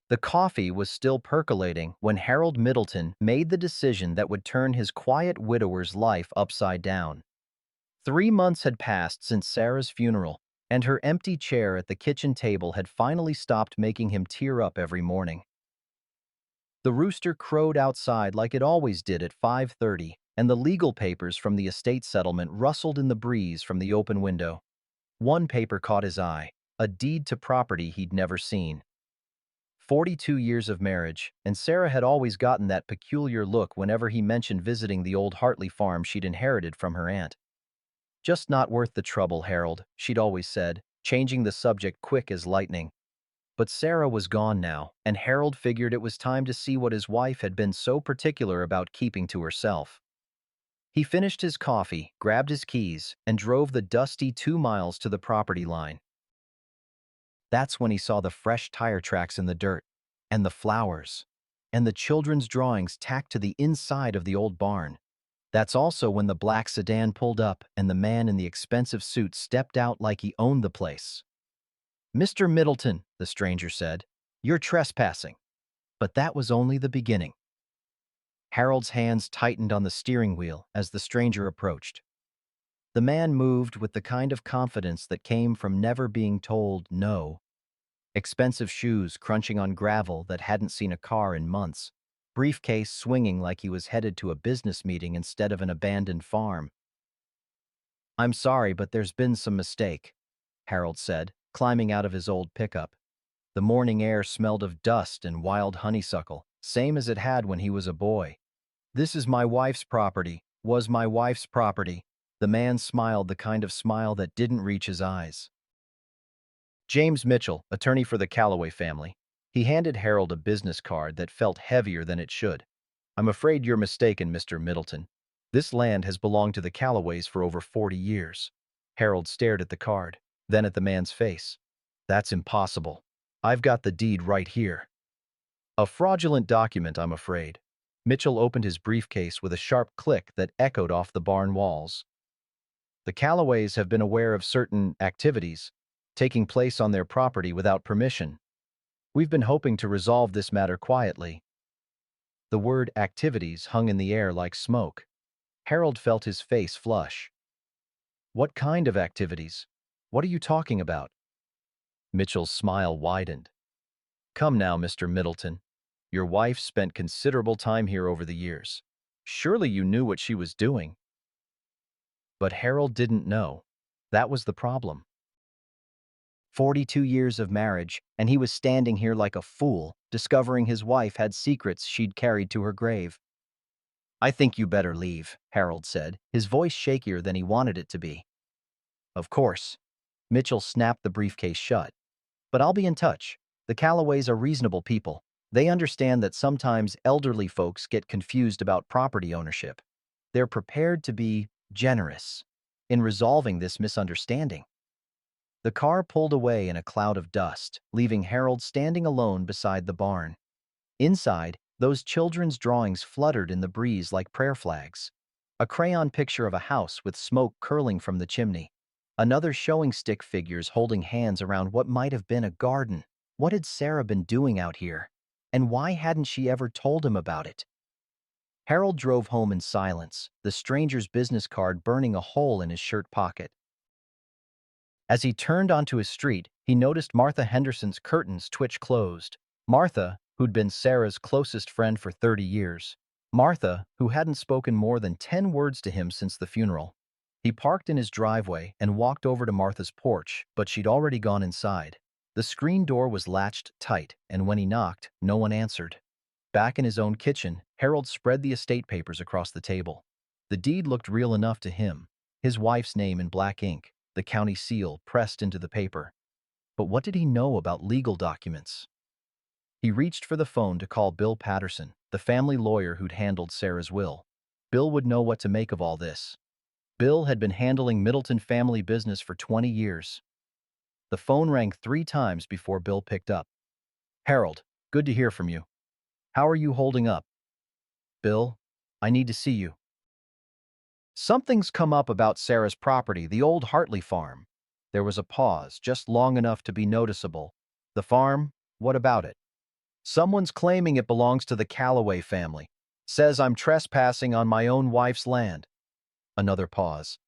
The coffee was still percolating when Harold Middleton made the decision that would turn his quiet widower's life upside down. 3 months had passed since Sarah's funeral, and her empty chair at the kitchen table had finally stopped making him tear up every morning. The rooster crowed outside like it always did at 5:30, and the legal papers from the estate settlement rustled in the breeze from the open window. One paper caught his eye, a deed to property he'd never seen. 42 years of marriage, and Sarah had always gotten that peculiar look whenever he mentioned visiting the old Hartley farm she'd inherited from her aunt. "Just not worth the trouble, Harold," she'd always said, changing the subject quick as lightning. But Sarah was gone now, and Harold figured it was time to see what his wife had been so particular about keeping to herself. He finished his coffee, grabbed his keys, and drove the dusty 2 miles to the property line. That's when he saw the fresh tire tracks in the dirt, and the flowers, and the children's drawings tacked to the inside of the old barn. That's also when the black sedan pulled up and the man in the expensive suit stepped out like he owned the place. "Mr. Middleton," the stranger said, "you're trespassing." But that was only the beginning. Harold's hands tightened on the steering wheel as the stranger approached. The man moved with the kind of confidence that came from never being told no. Expensive shoes crunching on gravel that hadn't seen a car in months. Briefcase swinging like he was headed to a business meeting instead of an abandoned farm. "I'm sorry, but there's been some mistake," Harold said, climbing out of his old pickup. The morning air smelled of dust and wild honeysuckle, same as it had when he was a boy. "This is my wife's property, was my wife's property." The man smiled, the kind of smile that didn't reach his eyes. "James Mitchell, attorney for the Calloway family." He handed Harold a business card that felt heavier than it should. "I'm afraid you're mistaken, Mr. Middleton. This land has belonged to the Calloways for over 40 years. Harold stared at the card, then at the man's face. "That's impossible. I've got the deed right here." "A fraudulent document, I'm afraid." Mitchell opened his briefcase with a sharp click that echoed off the barn walls. "The Calloways have been aware of certain activities taking place on their property without permission. We've been hoping to resolve this matter quietly." The word activities hung in the air like smoke. Harold felt his face flush. "What kind of activities? What are you talking about?" Mitchell's smile widened. "Come now, Mr. Middleton. Your wife spent considerable time here over the years. Surely you knew what she was doing." But Harold didn't know. That was the problem. 42 years of marriage, and he was standing here like a fool, discovering his wife had secrets she'd carried to her grave. "I think you better leave," Harold said, his voice shakier than he wanted it to be. "Of course." Mitchell snapped the briefcase shut. "But I'll be in touch. The Calloways are reasonable people. They understand that sometimes elderly folks get confused about property ownership. They're prepared to be generous in resolving this misunderstanding." The car pulled away in a cloud of dust, leaving Harold standing alone beside the barn. Inside, those children's drawings fluttered in the breeze like prayer flags. A crayon picture of a house with smoke curling from the chimney. Another showing stick figures holding hands around what might have been a garden. What had Sarah been doing out here? And why hadn't she ever told him about it? Harold drove home in silence, the stranger's business card burning a hole in his shirt pocket. As he turned onto his street, he noticed Martha Henderson's curtains twitch closed. Martha, who'd been Sarah's closest friend for 30 years. Martha, who hadn't spoken more than 10 words to him since the funeral. He parked in his driveway and walked over to Martha's porch, but she'd already gone inside. The screen door was latched tight, and when he knocked, no one answered. Back in his own kitchen, Harold spread the estate papers across the table. The deed looked real enough to him, his wife's name in black ink, the county seal pressed into the paper. But what did he know about legal documents? He reached for the phone to call Bill Patterson, the family lawyer who'd handled Sarah's will. Bill would know what to make of all this. Bill had been handling Middleton family business for 20 years. The phone rang 3 times before Bill picked up. "Harold, good to hear from you. How are you holding up?" "Bill, I need to see you." "Something's come up about Sarah's property, the old Hartley farm." There was a pause, just long enough to be noticeable. "The farm? What about it?" Someone's claiming it belongs to the Calloway family. Says I'm trespassing on my own wife's land. Another pause.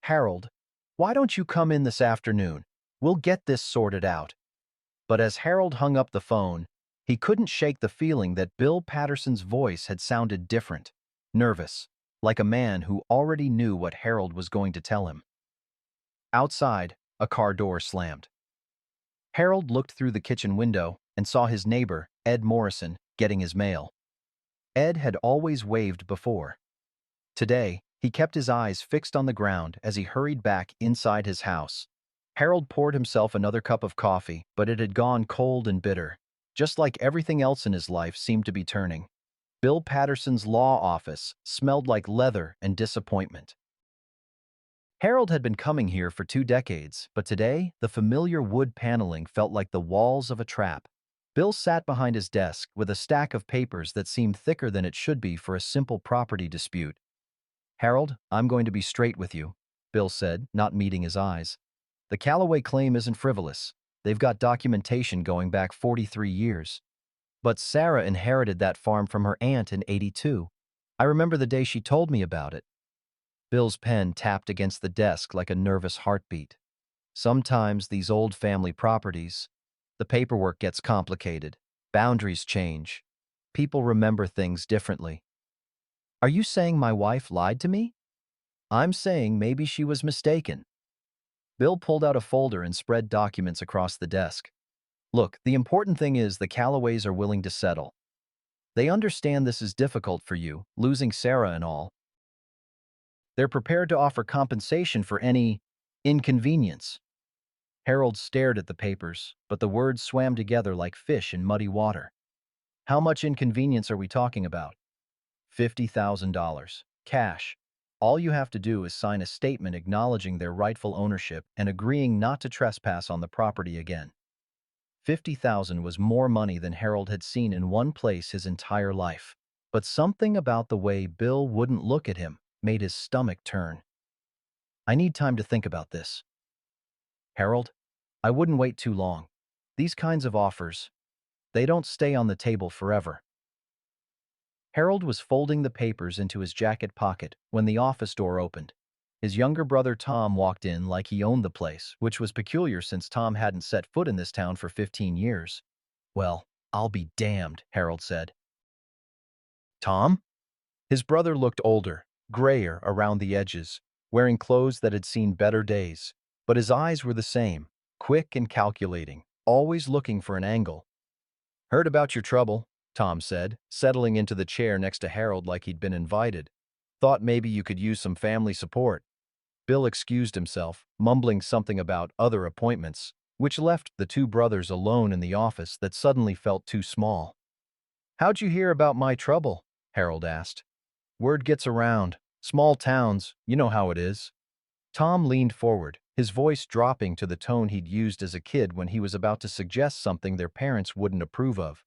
Harold, why don't you come in this afternoon? We'll get this sorted out. But as Harold hung up the phone, he couldn't shake the feeling that Bill Patterson's voice had sounded different, nervous, like a man who already knew what Harold was going to tell him. Outside, a car door slammed. Harold looked through the kitchen window and saw his neighbor, Ed Morrison, getting his mail. Ed had always waved before. Today, he kept his eyes fixed on the ground as he hurried back inside his house. Harold poured himself another cup of coffee, but it had gone cold and bitter. Just like everything else in his life seemed to be turning. Bill Patterson's law office smelled like leather and disappointment. Harold had been coming here for 2 decades, but today, the familiar wood paneling felt like the walls of a trap. Bill sat behind his desk with a stack of papers that seemed thicker than it should be for a simple property dispute. Harold, I'm going to be straight with you, Bill said, not meeting his eyes. The Calloway claim isn't frivolous. They've got documentation going back 43 years. But Sarah inherited that farm from her aunt in '82. I remember the day she told me about it. Bill's pen tapped against the desk like a nervous heartbeat. Sometimes these old family properties, the paperwork gets complicated, boundaries change, people remember things differently. Are you saying my wife lied to me? I'm saying maybe she was mistaken. Bill pulled out a folder and spread documents across the desk. Look, the important thing is the Calloways are willing to settle. They understand this is difficult for you, losing Sarah and all. They're prepared to offer compensation for any inconvenience. Harold stared at the papers, but the words swam together like fish in muddy water. How much inconvenience are we talking about? $50,000. Cash. All you have to do is sign a statement acknowledging their rightful ownership and agreeing not to trespass on the property again. 50,000 was more money than Harold had seen in one place his entire life. But something about the way Bill wouldn't look at him made his stomach turn. I need time to think about this. Harold, I wouldn't wait too long. These kinds of offers, they don't stay on the table forever. Harold was folding the papers into his jacket pocket when the office door opened. His younger brother Tom walked in like he owned the place, which was peculiar since Tom hadn't set foot in this town for 15 years. Well, I'll be damned, Harold said. Tom? His brother looked older, grayer around the edges, wearing clothes that had seen better days. But his eyes were the same, quick and calculating, always looking for an angle. Heard about your trouble, Tom said, settling into the chair next to Harold like he'd been invited. Thought maybe you could use some family support. Bill excused himself, mumbling something about other appointments, which left the two brothers alone in the office that suddenly felt too small. How'd you hear about my trouble? Harold asked. Word gets around. Small towns, you know how it is. Tom leaned forward, his voice dropping to the tone he'd used as a kid when he was about to suggest something their parents wouldn't approve of.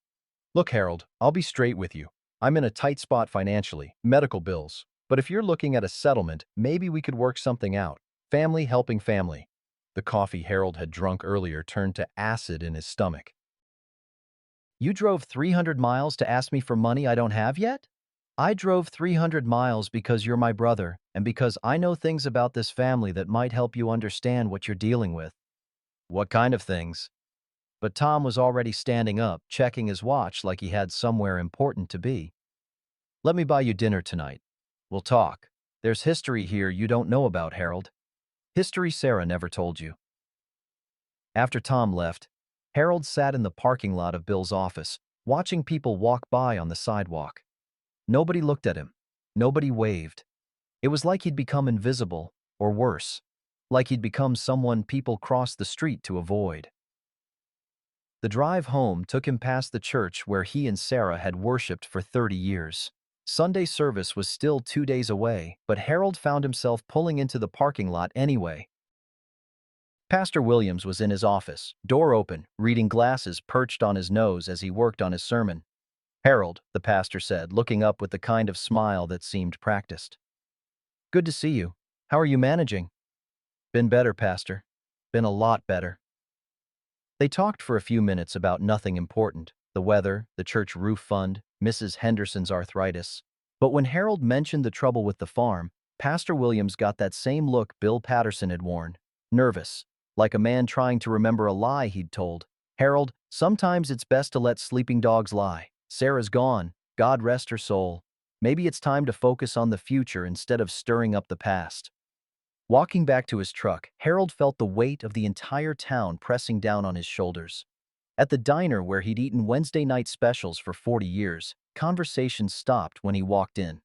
Look, Harold, I'll be straight with you. I'm in a tight spot financially, medical bills. But if you're looking at a settlement, maybe we could work something out. Family helping family. The coffee Harold had drunk earlier turned to acid in his stomach. You drove 300 miles to ask me for money I don't have yet? I drove 300 miles because you're my brother and because I know things about this family that might help you understand what you're dealing with. What kind of things? But Tom was already standing up, checking his watch like he had somewhere important to be. Let me buy you dinner tonight. We'll talk. There's history here you don't know about, Harold. History Sarah never told you. After Tom left, Harold sat in the parking lot of Bill's office, watching people walk by on the sidewalk. Nobody looked at him. Nobody waved. It was like he'd become invisible, or worse, like he'd become someone people crossed the street to avoid. The drive home took him past the church where he and Sarah had worshipped for 30 years. Sunday service was still 2 days away, but Harold found himself pulling into the parking lot anyway. Pastor Williams was in his office, door open, reading glasses perched on his nose as he worked on his sermon. Harold, the pastor said, looking up with the kind of smile that seemed practiced. Good to see you. How are you managing? Been better, Pastor. Been a lot better. They talked for a few minutes about nothing important. The weather, the church roof fund, Mrs. Henderson's arthritis. But when Harold mentioned the trouble with the farm, Pastor Williams got that same look Bill Patterson had worn. Nervous, like a man trying to remember a lie he'd told. Harold, sometimes it's best to let sleeping dogs lie. Sarah's gone. God rest her soul. Maybe it's time to focus on the future instead of stirring up the past. Walking back to his truck, Harold felt the weight of the entire town pressing down on his shoulders. At the diner where he'd eaten Wednesday night specials for 40 years, conversation stopped when he walked in.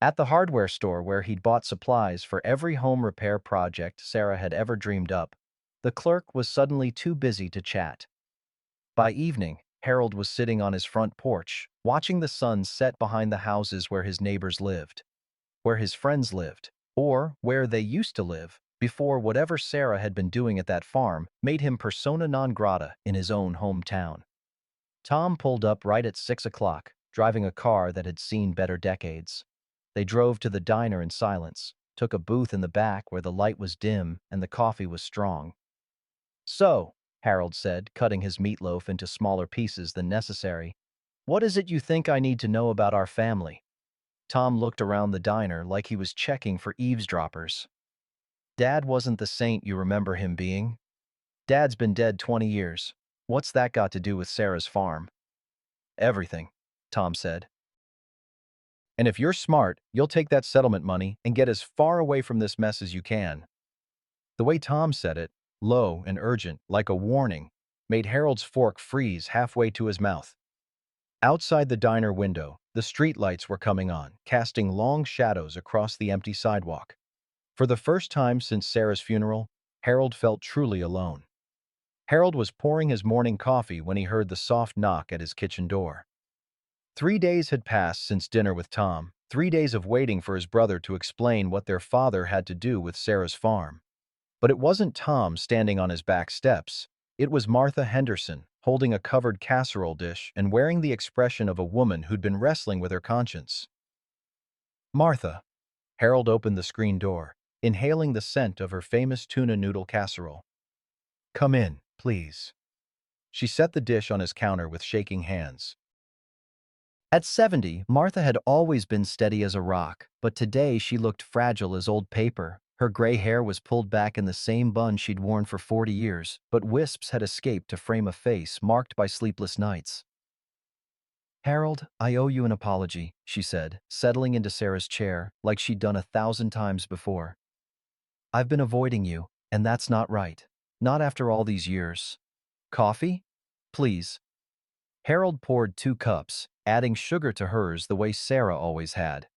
At the hardware store where he'd bought supplies for every home repair project Sarah had ever dreamed up, the clerk was suddenly too busy to chat. By evening, Harold was sitting on his front porch, watching the sun set behind the houses where his neighbors lived, where his friends lived, or where they used to live, before whatever Sarah had been doing at that farm made him persona non grata in his own hometown. Tom pulled up right at 6 o'clock, driving a car that had seen better decades. They drove to the diner in silence, took a booth in the back where the light was dim and the coffee was strong. "So," Harold said, cutting his meatloaf into smaller pieces than necessary, "what is it you think I need to know about our family?" Tom looked around the diner like he was checking for eavesdroppers. "Dad wasn't the saint you remember him being. Dad's been dead 20 years. What's that got to do with Sarah's farm?" "Everything," Tom said. "And if you're smart, you'll take that settlement money and get as far away from this mess as you can." The way Tom said it, low and urgent, like a warning, made Harold's fork freeze halfway to his mouth. Outside the diner window, the streetlights were coming on, casting long shadows across the empty sidewalk. For the first time since Sarah's funeral, Harold felt truly alone. Harold was pouring his morning coffee when he heard the soft knock at his kitchen door. 3 days had passed since dinner with Tom, 3 days of waiting for his brother to explain what their father had to do with Sarah's farm. But it wasn't Tom standing on his back steps. It was Martha Henderson, holding a covered casserole dish and wearing the expression of a woman who'd been wrestling with her conscience. "Martha." Harold opened the screen door, inhaling the scent of her famous tuna noodle casserole. "Come in, please." She set the dish on his counter with shaking hands. At 70, Martha had always been steady as a rock, but today she looked fragile as old paper. Her gray hair was pulled back in the same bun she'd worn for 40 years, but wisps had escaped to frame a face marked by sleepless nights. "Harold, I owe you an apology," she said, settling into Sarah's chair like she'd done 1,000 times before. "I've been avoiding you, and that's not right. Not after all these years. Coffee? Please." Harold poured 2 cups, adding sugar to hers the way Sarah always had.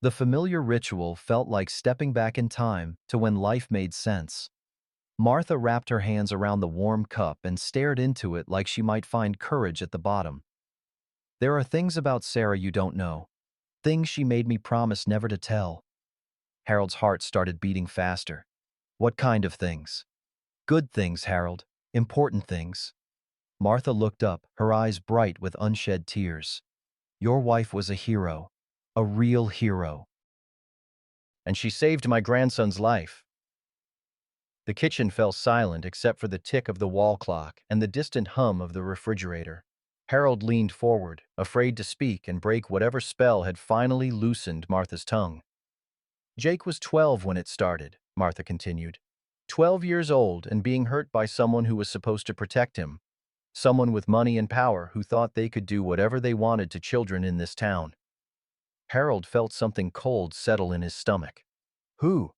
The familiar ritual felt like stepping back in time to when life made sense. Martha wrapped her hands around the warm cup and stared into it like she might find courage at the bottom. "There are things about Sarah you don't know. Things she made me promise never to tell." Harold's heart started beating faster. "What kind of things?" "Good things, Harold. Important things." Martha looked up, her eyes bright with unshed tears. "Your wife was a hero. A real hero. And she saved my grandson's life." The kitchen fell silent except for the tick of the wall clock and the distant hum of the refrigerator. Harold leaned forward, afraid to speak and break whatever spell had finally loosened Martha's tongue. "Jake was 12 when it started," Martha continued. 12 years old and being hurt by someone who was supposed to protect him. Someone with money and power who thought they could do whatever they wanted to children in this town. Harold felt something cold settle in his stomach. "Who?"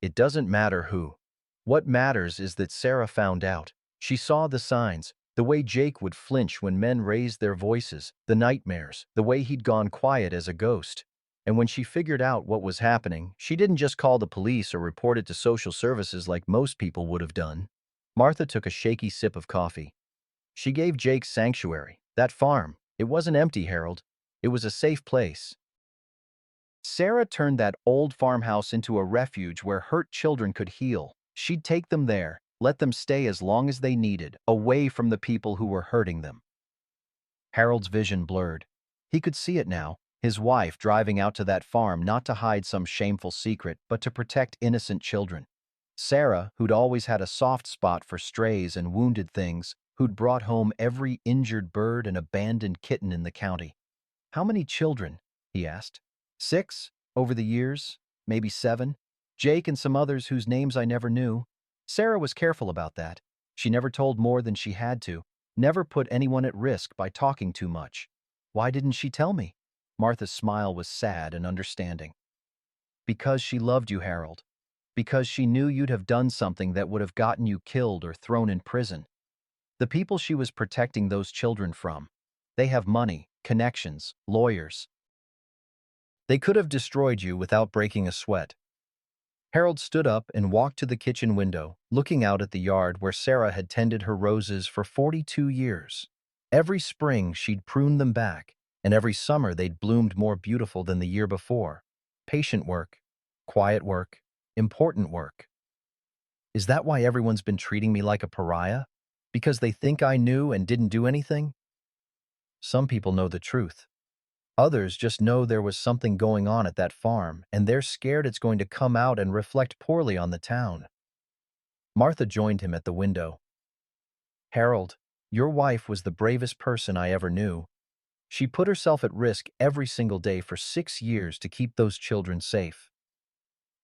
"It doesn't matter who. What matters is that Sarah found out. She saw the signs, the way Jake would flinch when men raised their voices, the nightmares, the way he'd gone quiet as a ghost. And when she figured out what was happening, she didn't just call the police or report it to social services like most people would have done." Martha took a shaky sip of coffee. "She gave Jake sanctuary. That farm. It wasn't empty, Harold. It was a safe place. Sarah turned that old farmhouse into a refuge where hurt children could heal. She'd take them there, let them stay as long as they needed, away from the people who were hurting them." Harold's vision blurred. He could see it now, his wife driving out to that farm not to hide some shameful secret, but to protect innocent children. Sarah, who'd always had a soft spot for strays and wounded things, who'd brought home every injured bird and abandoned kitten in the county. "How many children?" he asked. "6, over the years, maybe 7. Jake and some others whose names I never knew." Sarah was careful about that. She never told more than she had to, never put anyone at risk by talking too much. Why didn't she tell me? Martha's smile was sad and understanding. "Because she loved you, Harold. Because she knew you'd have done something that would have gotten you killed or thrown in prison. The people she was protecting those children from, they have money, connections, lawyers. They could have destroyed you without breaking a sweat." Harold stood up and walked to the kitchen window, looking out at the yard where Sarah had tended her roses for 42 years. Every spring she'd pruned them back, and every summer they'd bloomed more beautiful than the year before. Patient work, quiet work, important work. Is that why everyone's been treating me like a pariah? Because they think I knew and didn't do anything? Some people know the truth. Others just know there was something going on at that farm, and they're scared it's going to come out and reflect poorly on the town. Martha joined him at the window. "Harold, your wife was the bravest person I ever knew. She put herself at risk every single day for 6 years to keep those children safe."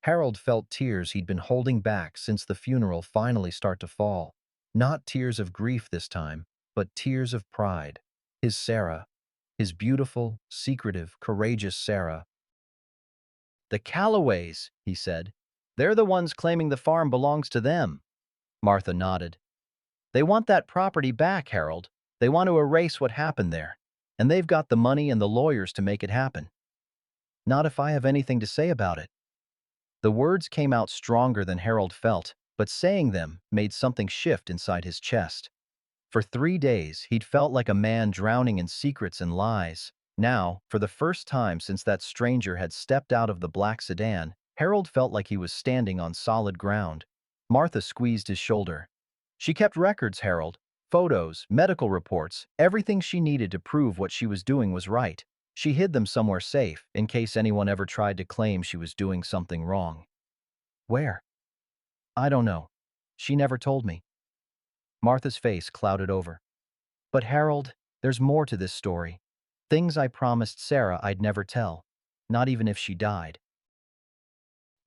Harold felt tears he'd been holding back since the funeral finally start to fall. Not tears of grief this time, but tears of pride. His Sarah. His beautiful, secretive, courageous Sarah. "The Callaways," he said. "They're the ones claiming the farm belongs to them." Martha nodded. "They want that property back, Harold. They want to erase what happened there. And they've got the money and the lawyers to make it happen." "Not if I have anything to say about it." The words came out stronger than Harold felt, but saying them made something shift inside his chest. For 3 days, he'd felt like a man drowning in secrets and lies. Now, for the first time since that stranger had stepped out of the black sedan, Harold felt like he was standing on solid ground. Martha squeezed his shoulder. "She kept records, Harold. Photos, medical reports, everything she needed to prove what she was doing was right. She hid them somewhere safe, in case anyone ever tried to claim she was doing something wrong." "Where?" "I don't know. She never told me." Martha's face clouded over. "But Harold, there's more to this story. Things I promised Sarah I'd never tell, not even if she died.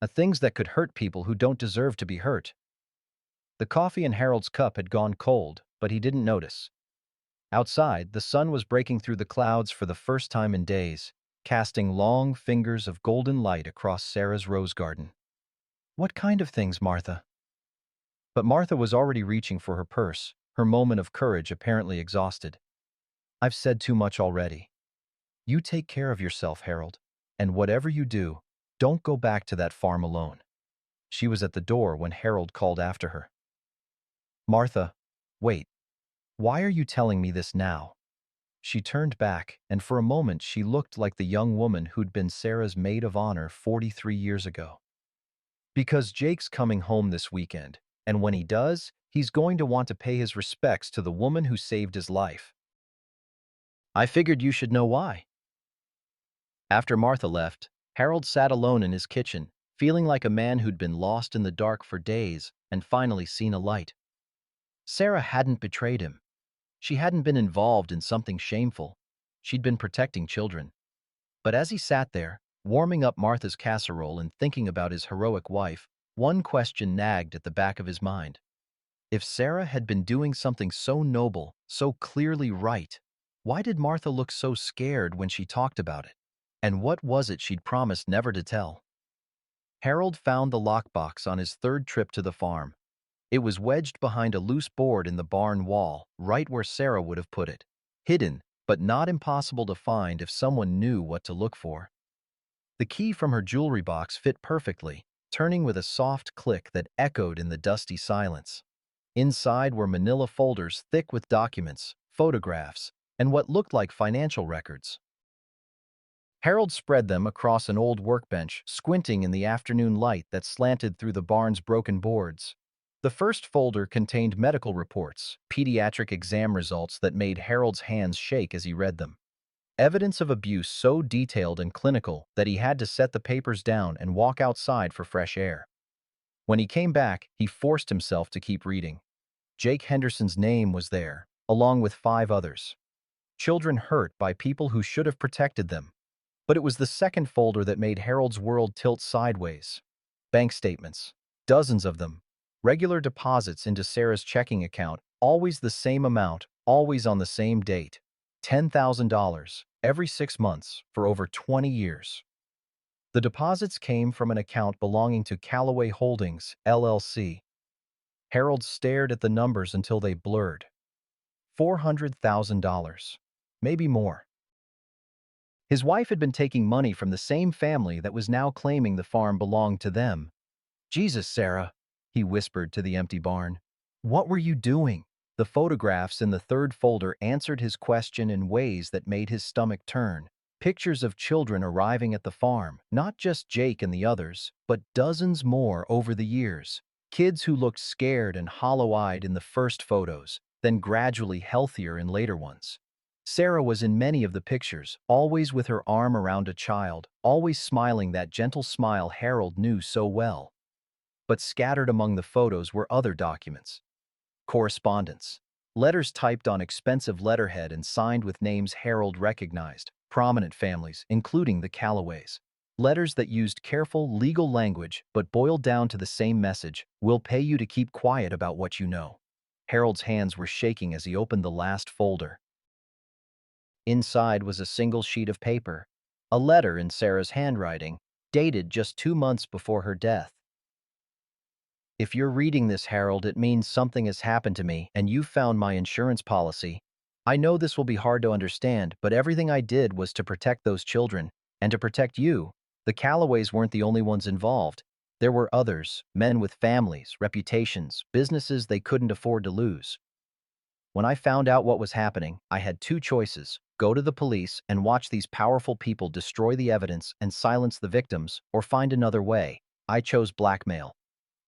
Things that could hurt people who don't deserve to be hurt." The coffee in Harold's cup had gone cold, but he didn't notice. Outside, the sun was breaking through the clouds for the first time in days, casting long fingers of golden light across Sarah's rose garden. "What kind of things, Martha?" But Martha was already reaching for her purse, her moment of courage apparently exhausted. "I've said too much already. You take care of yourself, Harold, and whatever you do, don't go back to that farm alone." She was at the door when Harold called after her. "Martha, wait. Why are you telling me this now?" She turned back, and for a moment she looked like the young woman who'd been Sarah's maid of honor 43 years ago. "Because Jake's coming home this weekend, and when he does, he's going to want to pay his respects to the woman who saved his life. I figured you should know why." After Martha left, Harold sat alone in his kitchen, feeling like a man who'd been lost in the dark for days and finally seen a light. Sarah hadn't betrayed him. She hadn't been involved in something shameful. She'd been protecting children. But as he sat there, warming up Martha's casserole and thinking about his heroic wife, one question nagged at the back of his mind. If Sarah had been doing something so noble, so clearly right, why did Martha look so scared when she talked about it? And what was it she'd promised never to tell? Harold found the lockbox on his third trip to the farm. It was wedged behind a loose board in the barn wall, right where Sarah would have put it. Hidden, but not impossible to find if someone knew what to look for. The key from her jewelry box fit perfectly, turning with a soft click that echoed in the dusty silence. Inside were manila folders thick with documents, photographs, and what looked like financial records. Harold spread them across an old workbench, squinting in the afternoon light that slanted through the barn's broken boards. The first folder contained medical reports, pediatric exam results that made Harold's hands shake as he read them. Evidence of abuse so detailed and clinical that he had to set the papers down and walk outside for fresh air. When he came back, he forced himself to keep reading. Jake Henderson's name was there, along with 5 others. Children hurt by people who should have protected them. But it was the second folder that made Harold's world tilt sideways. Bank statements. Dozens of them. Regular deposits into Sarah's checking account, always the same amount, always on the same date. $10,000 every 6 months for over 20 years. The deposits came from an account belonging to Callaway Holdings, LLC. Harold stared at the numbers until they blurred. $400,000. Maybe more. His wife had been taking money from the same family that was now claiming the farm belonged to them. "Jesus, Sarah," he whispered to the empty barn. "What were you doing?" The photographs in the third folder answered his question in ways that made his stomach turn. Pictures of children arriving at the farm, not just Jake and the others, but dozens more over the years. Kids who looked scared and hollow-eyed in the first photos, then gradually healthier in later ones. Sarah was in many of the pictures, always with her arm around a child, always smiling that gentle smile Harold knew so well. But scattered among the photos were other documents. Correspondence. Letters typed on expensive letterhead and signed with names Harold recognized, prominent families, including the Callaways. Letters that used careful, legal language but boiled down to the same message: "We'll pay you to keep quiet about what you know." Harold's hands were shaking as he opened the last folder. Inside was a single sheet of paper, a letter in Sarah's handwriting, dated just 2 months before her death. "If you're reading this, Harold, it means something has happened to me and you found my insurance policy. I know this will be hard to understand, but everything I did was to protect those children and to protect you. The Callaways weren't the only ones involved. There were others, men with families, reputations, businesses they couldn't afford to lose. When I found out what was happening, I had 2 choices: go to the police and watch these powerful people destroy the evidence and silence the victims, or find another way. I chose blackmail.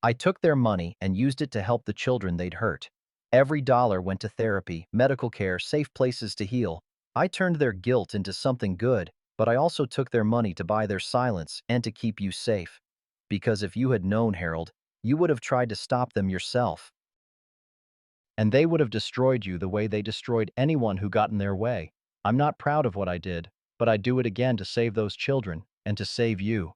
I took their money and used it to help the children they'd hurt. Every dollar went to therapy, medical care, safe places to heal. I turned their guilt into something good, but I also took their money to buy their silence and to keep you safe. Because if you had known, Harold, you would have tried to stop them yourself. And they would have destroyed you the way they destroyed anyone who got in their way. I'm not proud of what I did, but I'd do it again to save those children and to save you."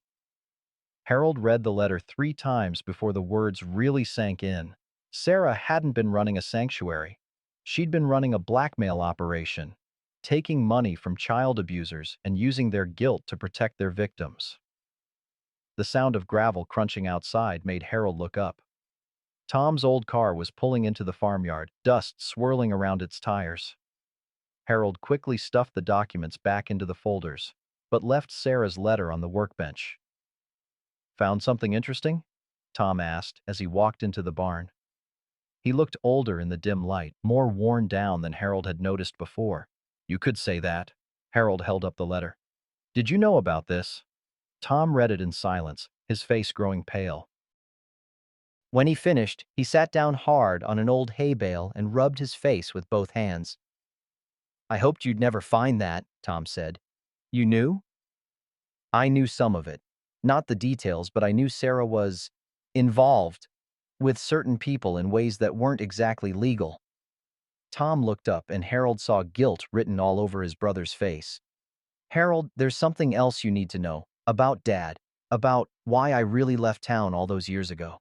Harold read the letter 3 times before the words really sank in. Sarah hadn't been running a sanctuary. She'd been running a blackmail operation, taking money from child abusers and using their guilt to protect their victims. The sound of gravel crunching outside made Harold look up. Tom's old car was pulling into the farmyard, dust swirling around its tires. Harold quickly stuffed the documents back into the folders, but left Sarah's letter on the workbench. "Found something interesting?" Tom asked as he walked into the barn. He looked older in the dim light, more worn down than Harold had noticed before. "You could say that." Harold held up the letter. "Did you know about this?" Tom read it in silence, his face growing pale. When he finished, he sat down hard on an old hay bale and rubbed his face with both hands. "I hoped you'd never find that," Tom said. "You knew?" "I knew some of it. Not the details, but I knew Sarah was involved with certain people in ways that weren't exactly legal." Tom looked up and Harold saw guilt written all over his brother's face. "Harold, there's something else you need to know. About Dad. About why I really left town all those years ago."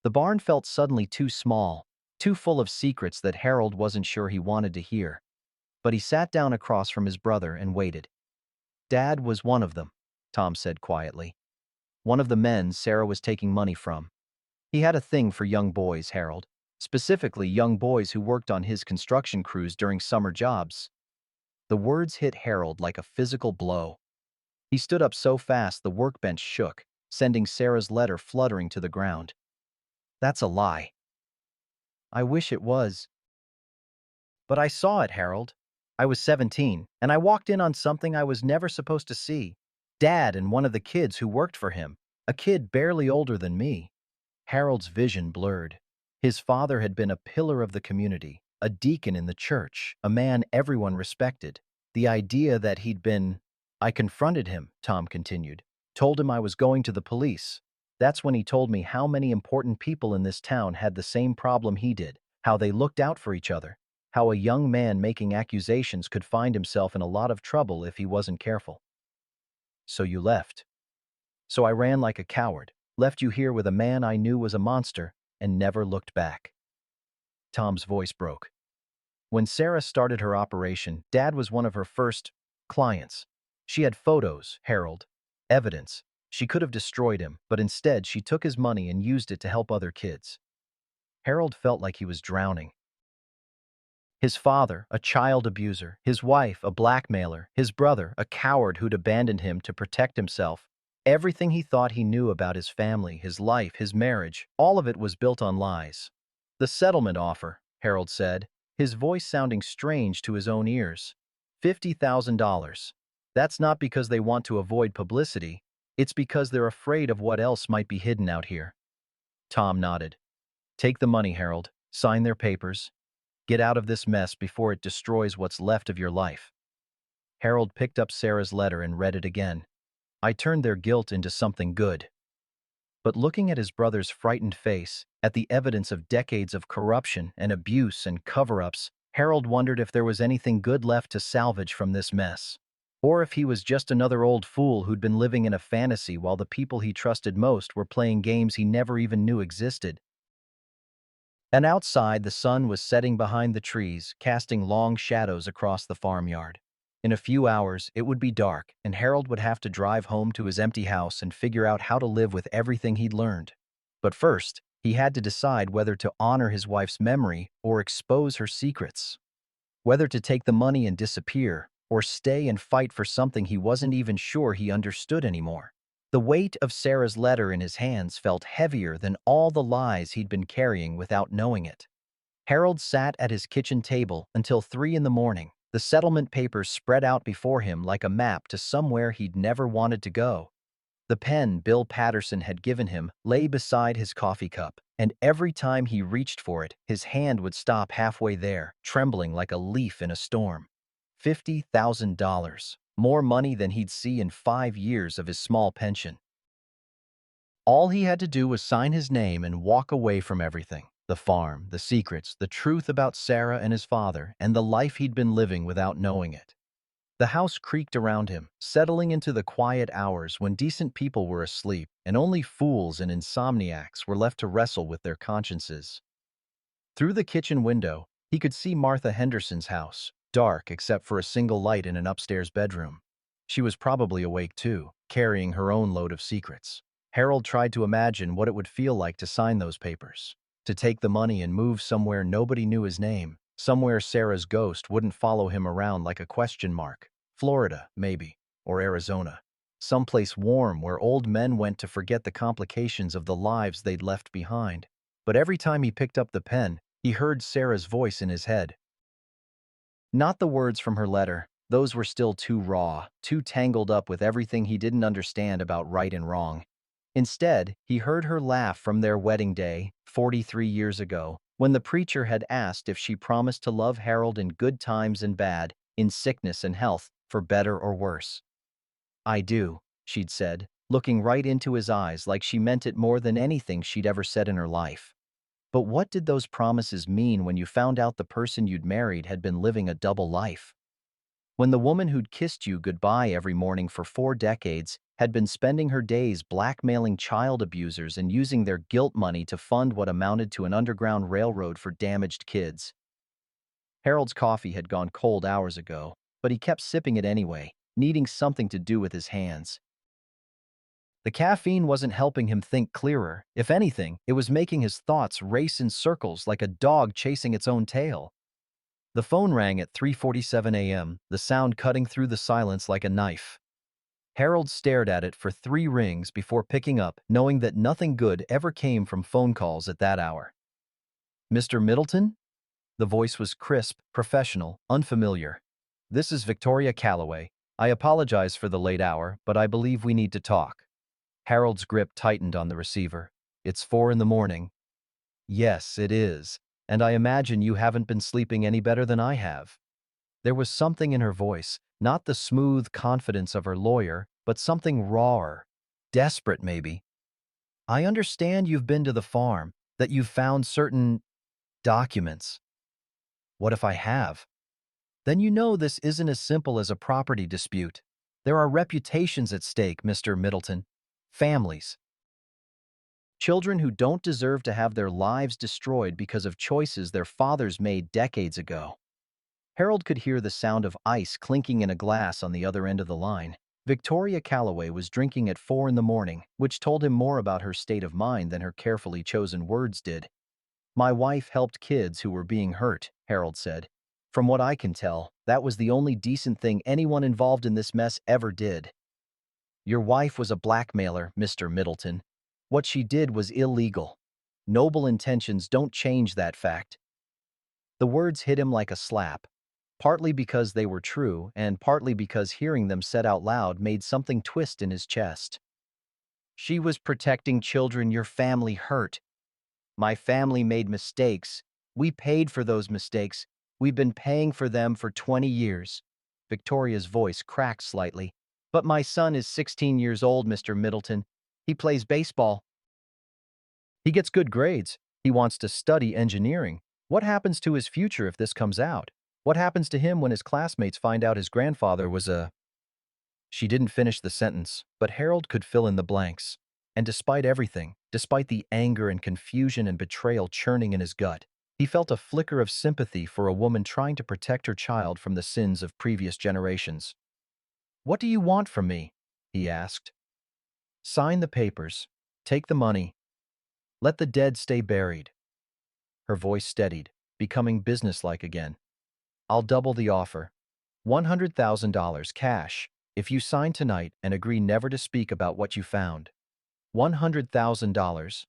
The barn felt suddenly too small, too full of secrets that Harold wasn't sure he wanted to hear. But he sat down across from his brother and waited. "Dad was one of them," Tom said quietly. "One of the men Sarah was taking money from. He had a thing for young boys, Harold. Specifically, young boys who worked on his construction crews during summer jobs." The words hit Harold like a physical blow. He stood up so fast the workbench shook, sending Sarah's letter fluttering to the ground. "That's a lie." "I wish it was." "But I saw it, Harold. I was 17, and I walked in on something I was never supposed to see. Dad and one of the kids who worked for him, a kid barely older than me." Harold's vision blurred. His father had been a pillar of the community, a deacon in the church, a man everyone respected. The idea that he'd been... "I confronted him," Tom continued. "Told him I was going to the police. That's when he told me how many important people in this town had the same problem he did. how they looked out for each other, how a young man making accusations could find himself in a lot of trouble if he wasn't careful. So you left. So I ran like a coward, left you here with a man I knew was a monster, and never looked back. Tom's voice broke. When Sarah started her operation, Dad was one of her first clients. She had photos, Harold, evidence. She could have destroyed him, but instead she took his money and used it to help other kids. Harold felt like he was drowning. His father, a child abuser, his wife, a blackmailer, his brother, a coward who'd abandoned him to protect himself. Everything he thought he knew about his family, his life, his marriage, all of it was built on lies. The settlement offer, Harold said, his voice sounding strange to his own ears. $50,000. That's not because they want to avoid publicity. It's because they're afraid of what else might be hidden out here. Tom nodded. Take the money, Harold. Sign their papers. Get out of this mess before it destroys what's left of your life. Harold picked up Sarah's letter and read it again. I turned their guilt into something good. But looking at his brother's frightened face, at the evidence of decades of corruption and abuse and cover-ups, Harold wondered if there was anything good left to salvage from this mess. Or if he was just another old fool who'd been living in a fantasy while the people he trusted most were playing games he never even knew existed. And outside, the sun was setting behind the trees, casting long shadows across the farmyard. In a few hours, it would be dark, and Harold would have to drive home to his empty house and figure out how to live with everything he'd learned. But first, he had to decide whether to honor his wife's memory or expose her secrets. Whether to take the money and disappear, or stay and fight for something he wasn't even sure he understood anymore. The weight of Sarah's letter in his hands felt heavier than all the lies he'd been carrying without knowing it. Harold sat at his kitchen table until 3 in the morning, the settlement papers spread out before him like a map to somewhere he'd never wanted to go. The pen Bill Patterson had given him lay beside his coffee cup, and every time he reached for it, his hand would stop halfway there, trembling like a leaf in a storm. $50,000. More money than he'd see in 5 years of his small pension. All he had to do was sign his name and walk away from everything. The farm, the secrets, the truth about Sarah and his father, and the life he'd been living without knowing it. The house creaked around him, settling into the quiet hours when decent people were asleep and only fools and insomniacs were left to wrestle with their consciences. Through the kitchen window, he could see Martha Henderson's house, dark except for a single light in an upstairs bedroom. She was probably awake too, carrying her own load of secrets. Harold tried to imagine what it would feel like to sign those papers, to take the money and move somewhere nobody knew his name, somewhere Sarah's ghost wouldn't follow him around like a question mark. Florida, maybe, or Arizona. Someplace warm where old men went to forget the complications of the lives they'd left behind. But every time he picked up the pen, he heard Sarah's voice in his head. Not the words from her letter. Those were still too raw, too tangled up with everything he didn't understand about right and wrong. Instead, he heard her laugh from their wedding day, 43 years ago, when the preacher had asked if she promised to love Harold in good times and bad, in sickness and health, for better or worse. I do, she'd said, looking right into his eyes like she meant it more than anything she'd ever said in her life. But what did those promises mean when you found out the person you'd married had been living a double life? When the woman who'd kissed you goodbye every morning for 4 decades had been spending her days blackmailing child abusers and using their guilt money to fund what amounted to an underground railroad for damaged kids. Harold's coffee had gone cold hours ago, but he kept sipping it anyway, needing something to do with his hands. The caffeine wasn't helping him think clearer. If anything, it was making his thoughts race in circles like a dog chasing its own tail. The phone rang at 3:47 a.m., the sound cutting through the silence like a knife. Harold stared at it for 3 rings before picking up, knowing that nothing good ever came from phone calls at that hour. Mr. Middleton? The voice was crisp, professional, unfamiliar. This is Victoria Calloway. I apologize for the late hour, but I believe we need to talk. Harold's grip tightened on the receiver. It's 4 in the morning. Yes, it is. And I imagine you haven't been sleeping any better than I have. There was something in her voice, not the smooth confidence of her lawyer, but something rawer. Desperate, maybe. I understand you've been to the farm, that you've found certain Documents. What if I have? Then you know this isn't as simple as a property dispute. There are reputations at stake, Mr. Middleton. Families. Children who don't deserve to have their lives destroyed because of choices their fathers made decades ago. Harold could hear the sound of ice clinking in a glass on the other end of the line. Victoria Calloway was drinking at 4 in the morning, which told him more about her state of mind than her carefully chosen words did. My wife helped kids who were being hurt, Harold said. From what I can tell, that was the only decent thing anyone involved in this mess ever did. Your wife was a blackmailer, Mr. Middleton. What she did was illegal. Noble intentions don't change that fact. The words hit him like a slap, partly because they were true and partly because hearing them said out loud made something twist in his chest. She was protecting children your family hurt. My family made mistakes. We paid for those mistakes. We've been paying for them for 20 years. Victoria's voice cracked slightly. But my son is 16 years old, Mr. Middleton. He plays baseball. He gets good grades. He wants to study engineering. What happens to his future if this comes out? What happens to him when his classmates find out his grandfather was a... She didn't finish the sentence, but Harold could fill in the blanks. And despite everything, despite the anger and confusion and betrayal churning in his gut, he felt a flicker of sympathy for a woman trying to protect her child from the sins of previous generations. "What do you want from me?" he asked. "Sign the papers. Take the money. Let the dead stay buried." Her voice steadied, becoming businesslike again. "I'll double the offer. $100,000 cash, if you sign tonight and agree never to speak about what you found. $100,000.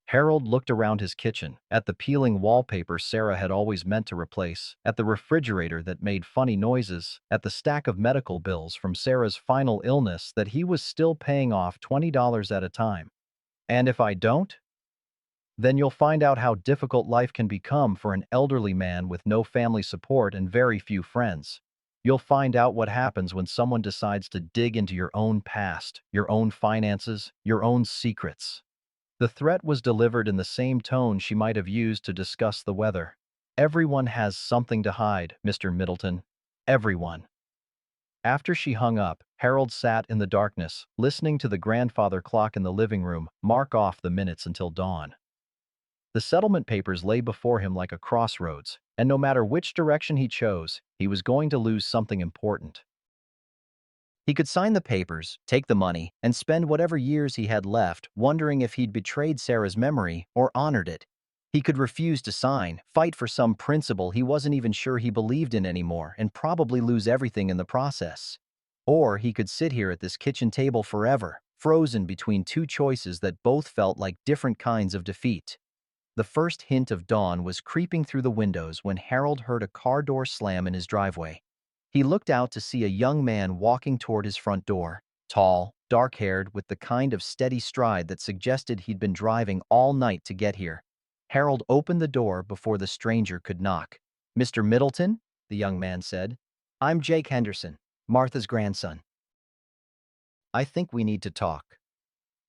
Harold looked around his kitchen, at the peeling wallpaper Sarah had always meant to replace, at the refrigerator that made funny noises, at the stack of medical bills from Sarah's final illness that he was still paying off $20 at a time. "And if I don't? Then you'll find out how difficult life can become for an elderly man with no family support and very few friends. You'll find out what happens when someone decides to dig into your own past, your own finances, your own secrets." The threat was delivered in the same tone she might have used to discuss the weather. "Everyone has something to hide, Mr. Middleton. Everyone." After she hung up, Harold sat in the darkness, listening to the grandfather clock in the living room mark off the minutes until dawn. The settlement papers lay before him like a crossroads, and no matter which direction he chose, he was going to lose something important. He could sign the papers, take the money, and spend whatever years he had left wondering if he'd betrayed Sarah's memory or honored it. He could refuse to sign, fight for some principle he wasn't even sure he believed in anymore, and probably lose everything in the process. Or he could sit here at this kitchen table forever, frozen between two choices that both felt like different kinds of defeat. The first hint of dawn was creeping through the windows when Harold heard a car door slam in his driveway. He looked out to see a young man walking toward his front door, tall, dark-haired, with the kind of steady stride that suggested he'd been driving all night to get here. Harold opened the door before the stranger could knock. "Mr. Middleton?" the young man said. "I'm Jake Henderson, Martha's grandson. I think we need to talk."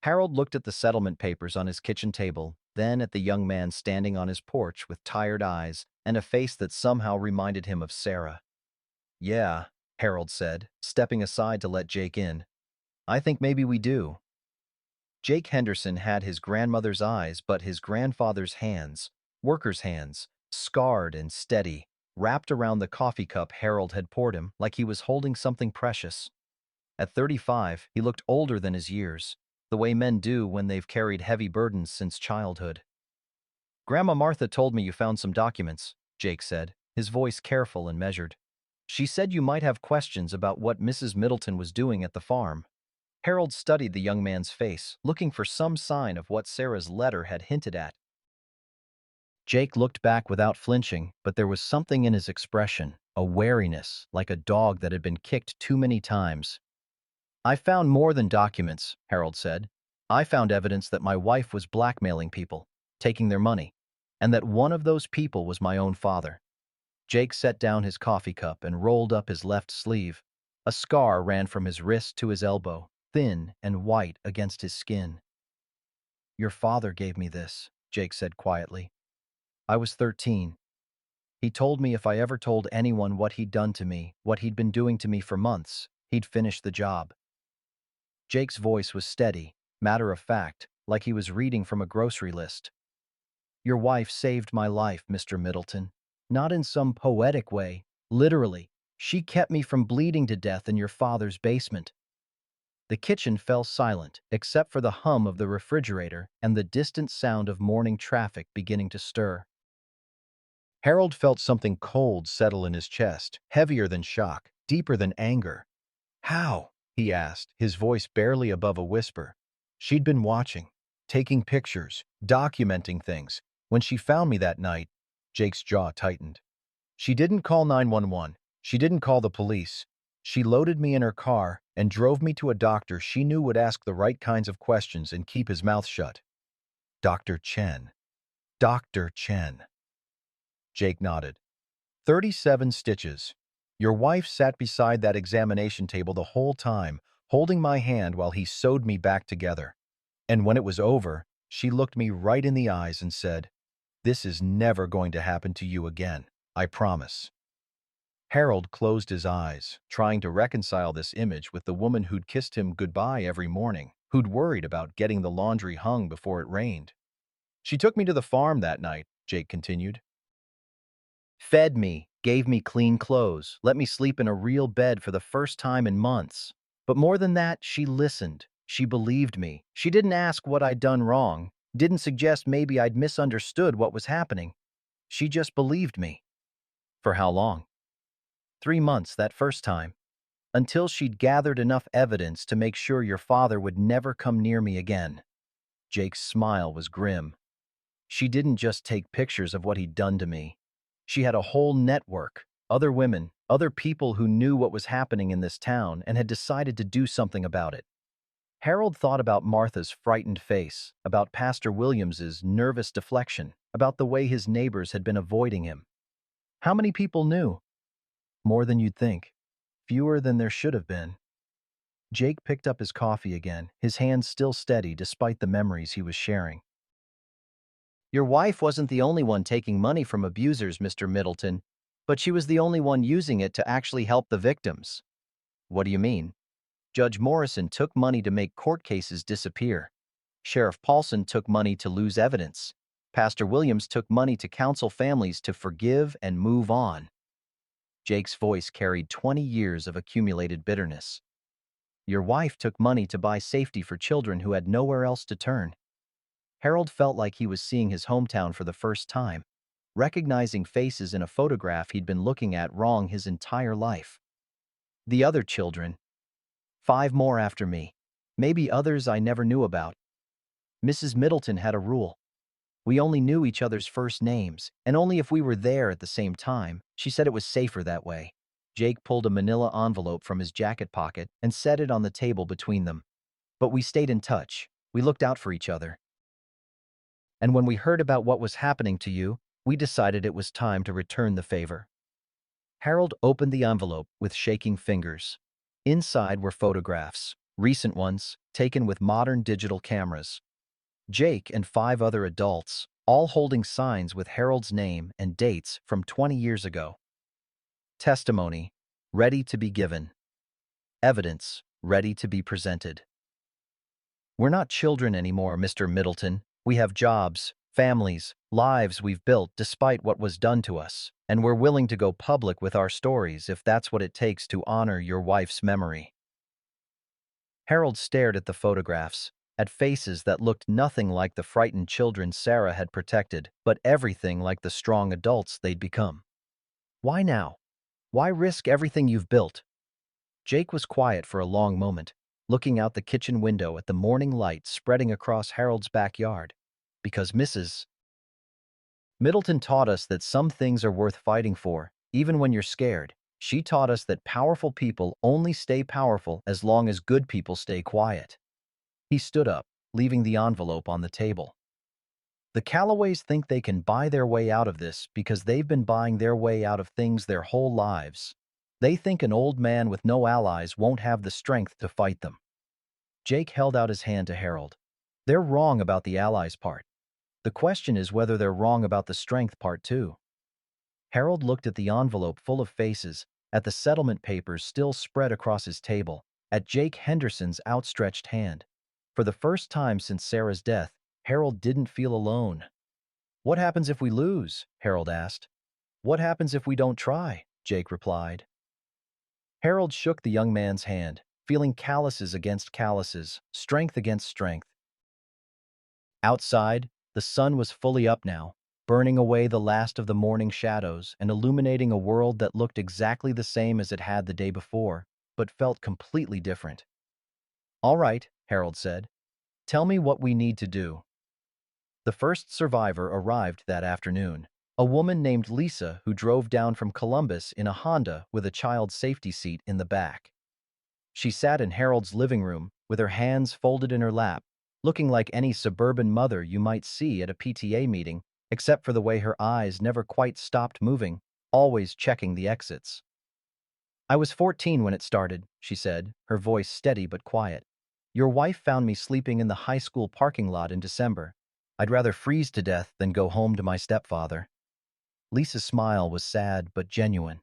Harold looked at the settlement papers on his kitchen table, then at the young man standing on his porch with tired eyes and a face that somehow reminded him of Sarah. "Yeah," Harold said, stepping aside to let Jake in. "I think maybe we do." Jake Henderson had his grandmother's eyes but his grandfather's hands, worker's hands, scarred and steady, wrapped around the coffee cup Harold had poured him like he was holding something precious. At 35, he looked older than his years, the way men do when they've carried heavy burdens since childhood. "Grandma Martha told me you found some documents," Jake said, his voice careful and measured. "She said you might have questions about what Mrs. Middleton was doing at the farm." Harold studied the young man's face, looking for some sign of what Sarah's letter had hinted at. Jake looked back without flinching, but there was something in his expression, a wariness, like a dog that had been kicked too many times. "I found more than documents," Harold said. "I found evidence that my wife was blackmailing people, taking their money, and that one of those people was my own father." Jake set down his coffee cup and rolled up his left sleeve. A scar ran from his wrist to his elbow, thin and white against his skin. "Your father gave me this," Jake said quietly. I was 13. He told me if I ever told anyone what he'd done to me, what he'd been doing to me for months, he'd finish the job. Jake's voice was steady, matter of fact, like he was reading from a grocery list. Your wife saved my life, Mr. Middleton. Not in some poetic way. Literally, she kept me from bleeding to death in your father's basement. The kitchen fell silent, except for the hum of the refrigerator and the distant sound of morning traffic beginning to stir. Harold felt something cold settle in his chest, heavier than shock, deeper than anger. How? He asked, his voice barely above a whisper. She'd been watching, taking pictures, documenting things. When she found me that night, Jake's jaw tightened. She didn't call 911. She didn't call the police. She loaded me in her car and drove me to a doctor she knew would ask the right kinds of questions and keep his mouth shut. Dr. Chen. Dr. Chen. Jake nodded. 37 stitches. Your wife sat beside that examination table the whole time, holding my hand while he sewed me back together. And when it was over, she looked me right in the eyes and said, "This is never going to happen to you again, I promise." Harold closed his eyes, trying to reconcile this image with the woman who'd kissed him goodbye every morning, who'd worried about getting the laundry hung before it rained. She took me to the farm that night, Jake continued. Fed me, gave me clean clothes, let me sleep in a real bed for the first time in months. But more than that, she listened. She believed me. She didn't ask what I'd done wrong, didn't suggest maybe I'd misunderstood what was happening. She just believed me. For how long? 3 months that first time. Until she'd gathered enough evidence to make sure your father would never come near me again. Jake's smile was grim. She didn't just take pictures of what he'd done to me. She had a whole network, other women, other people who knew what was happening in this town and had decided to do something about it. Harold thought about Martha's frightened face, about Pastor Williams's nervous deflection, about the way his neighbors had been avoiding him. How many people knew? More than you'd think. Fewer than there should have been. Jake picked up his coffee again, his hands still steady despite the memories he was sharing. Your wife wasn't the only one taking money from abusers, Mr. Middleton, but she was the only one using it to actually help the victims. What do you mean? Judge Morrison took money to make court cases disappear. Sheriff Paulson took money to lose evidence. Pastor Williams took money to counsel families to forgive and move on. Jake's voice carried 20 years of accumulated bitterness. Your wife took money to buy safety for children who had nowhere else to turn. Harold felt like he was seeing his hometown for the first time, recognizing faces in a photograph he'd been looking at wrong his entire life. The other children. 5 more after me. Maybe others I never knew about. Mrs. Middleton had a rule. We only knew each other's first names, and only if we were there at the same time. She said it was safer that way. Jake pulled a manila envelope from his jacket pocket and set it on the table between them. But we stayed in touch. We looked out for each other. And when we heard about what was happening to you, we decided it was time to return the favor. Harold opened the envelope with shaking fingers. Inside were photographs, recent ones, taken with modern digital cameras. Jake and 5 other adults, all holding signs with Harold's name and dates from 20 years ago. Testimony, ready to be given. Evidence, ready to be presented. We're not children anymore, Mr. Middleton. We have jobs, families, lives we've built despite what was done to us, and we're willing to go public with our stories if that's what it takes to honor your wife's memory. Harold stared at the photographs, at faces that looked nothing like the frightened children Sarah had protected, but everything like the strong adults they'd become. Why now? Why risk everything you've built? Jake was quiet for a long moment, looking out the kitchen window at the morning light spreading across Harold's backyard. Because Mrs. Middleton taught us that some things are worth fighting for, even when you're scared. She taught us that powerful people only stay powerful as long as good people stay quiet. He stood up, leaving the envelope on the table. The Callaways think they can buy their way out of this because they've been buying their way out of things their whole lives. They think an old man with no allies won't have the strength to fight them. Jake held out his hand to Harold. They're wrong about the allies part. The question is whether they're wrong about the strength part too. Harold looked at the envelope full of faces, at the settlement papers still spread across his table, at Jake Henderson's outstretched hand. For the first time since Sarah's death, Harold didn't feel alone. "What happens if we lose?" Harold asked. "What happens if we don't try?" Jake replied. Harold shook the young man's hand, feeling calluses against calluses, strength against strength. Outside, the sun was fully up now, burning away the last of the morning shadows and illuminating a world that looked exactly the same as it had the day before, but felt completely different. "All right," Harold said. "Tell me what we need to do." The first survivor arrived that afternoon, a woman named Lisa who drove down from Columbus in a Honda with a child safety seat in the back. She sat in Harold's living room with her hands folded in her lap, looking like any suburban mother you might see at a PTA meeting, except for the way her eyes never quite stopped moving, always checking the exits. "I was 14 when it started," she said, her voice steady but quiet. "Your wife found me sleeping in the high school parking lot in December. I'd rather freeze to death than go home to my stepfather." Lisa's smile was sad but genuine.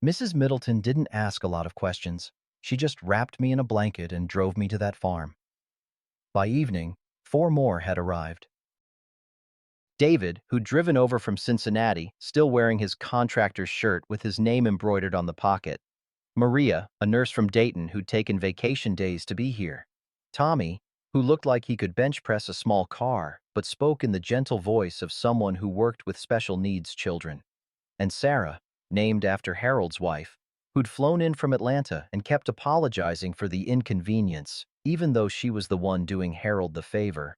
"Mrs. Middleton didn't ask a lot of questions. She just wrapped me in a blanket and drove me to that farm." By evening, 4 more had arrived. David, who'd driven over from Cincinnati, still wearing his contractor's shirt with his name embroidered on the pocket. Maria, a nurse from Dayton who'd taken vacation days to be here. Tommy, who looked like he could bench press a small car, but spoke in the gentle voice of someone who worked with special needs children. And Sarah, named after Harold's wife, who'd flown in from Atlanta and kept apologizing for the inconvenience, even though she was the one doing Harold the favor.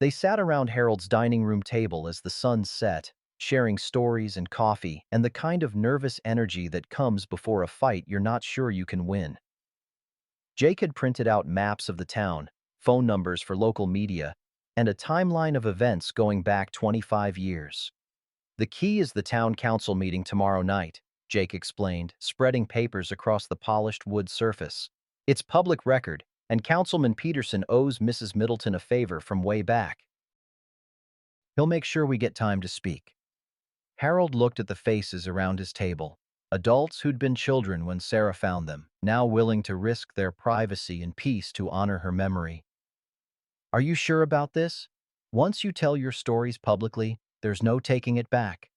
They sat around Harold's dining room table as the sun set, sharing stories and coffee and the kind of nervous energy that comes before a fight you're not sure you can win. Jake had printed out maps of the town, phone numbers for local media, and a timeline of events going back 25 years. "The key is the town council meeting tomorrow night," Jake explained, spreading papers across the polished wood surface. "It's public record, and Councilman Peterson owes Mrs. Middleton a favor from way back. He'll make sure we get time to speak." Harold looked at the faces around his table, adults who'd been children when Sarah found them, now willing to risk their privacy and peace to honor her memory. "Are you sure about this? Once you tell your stories publicly, there's no taking it back."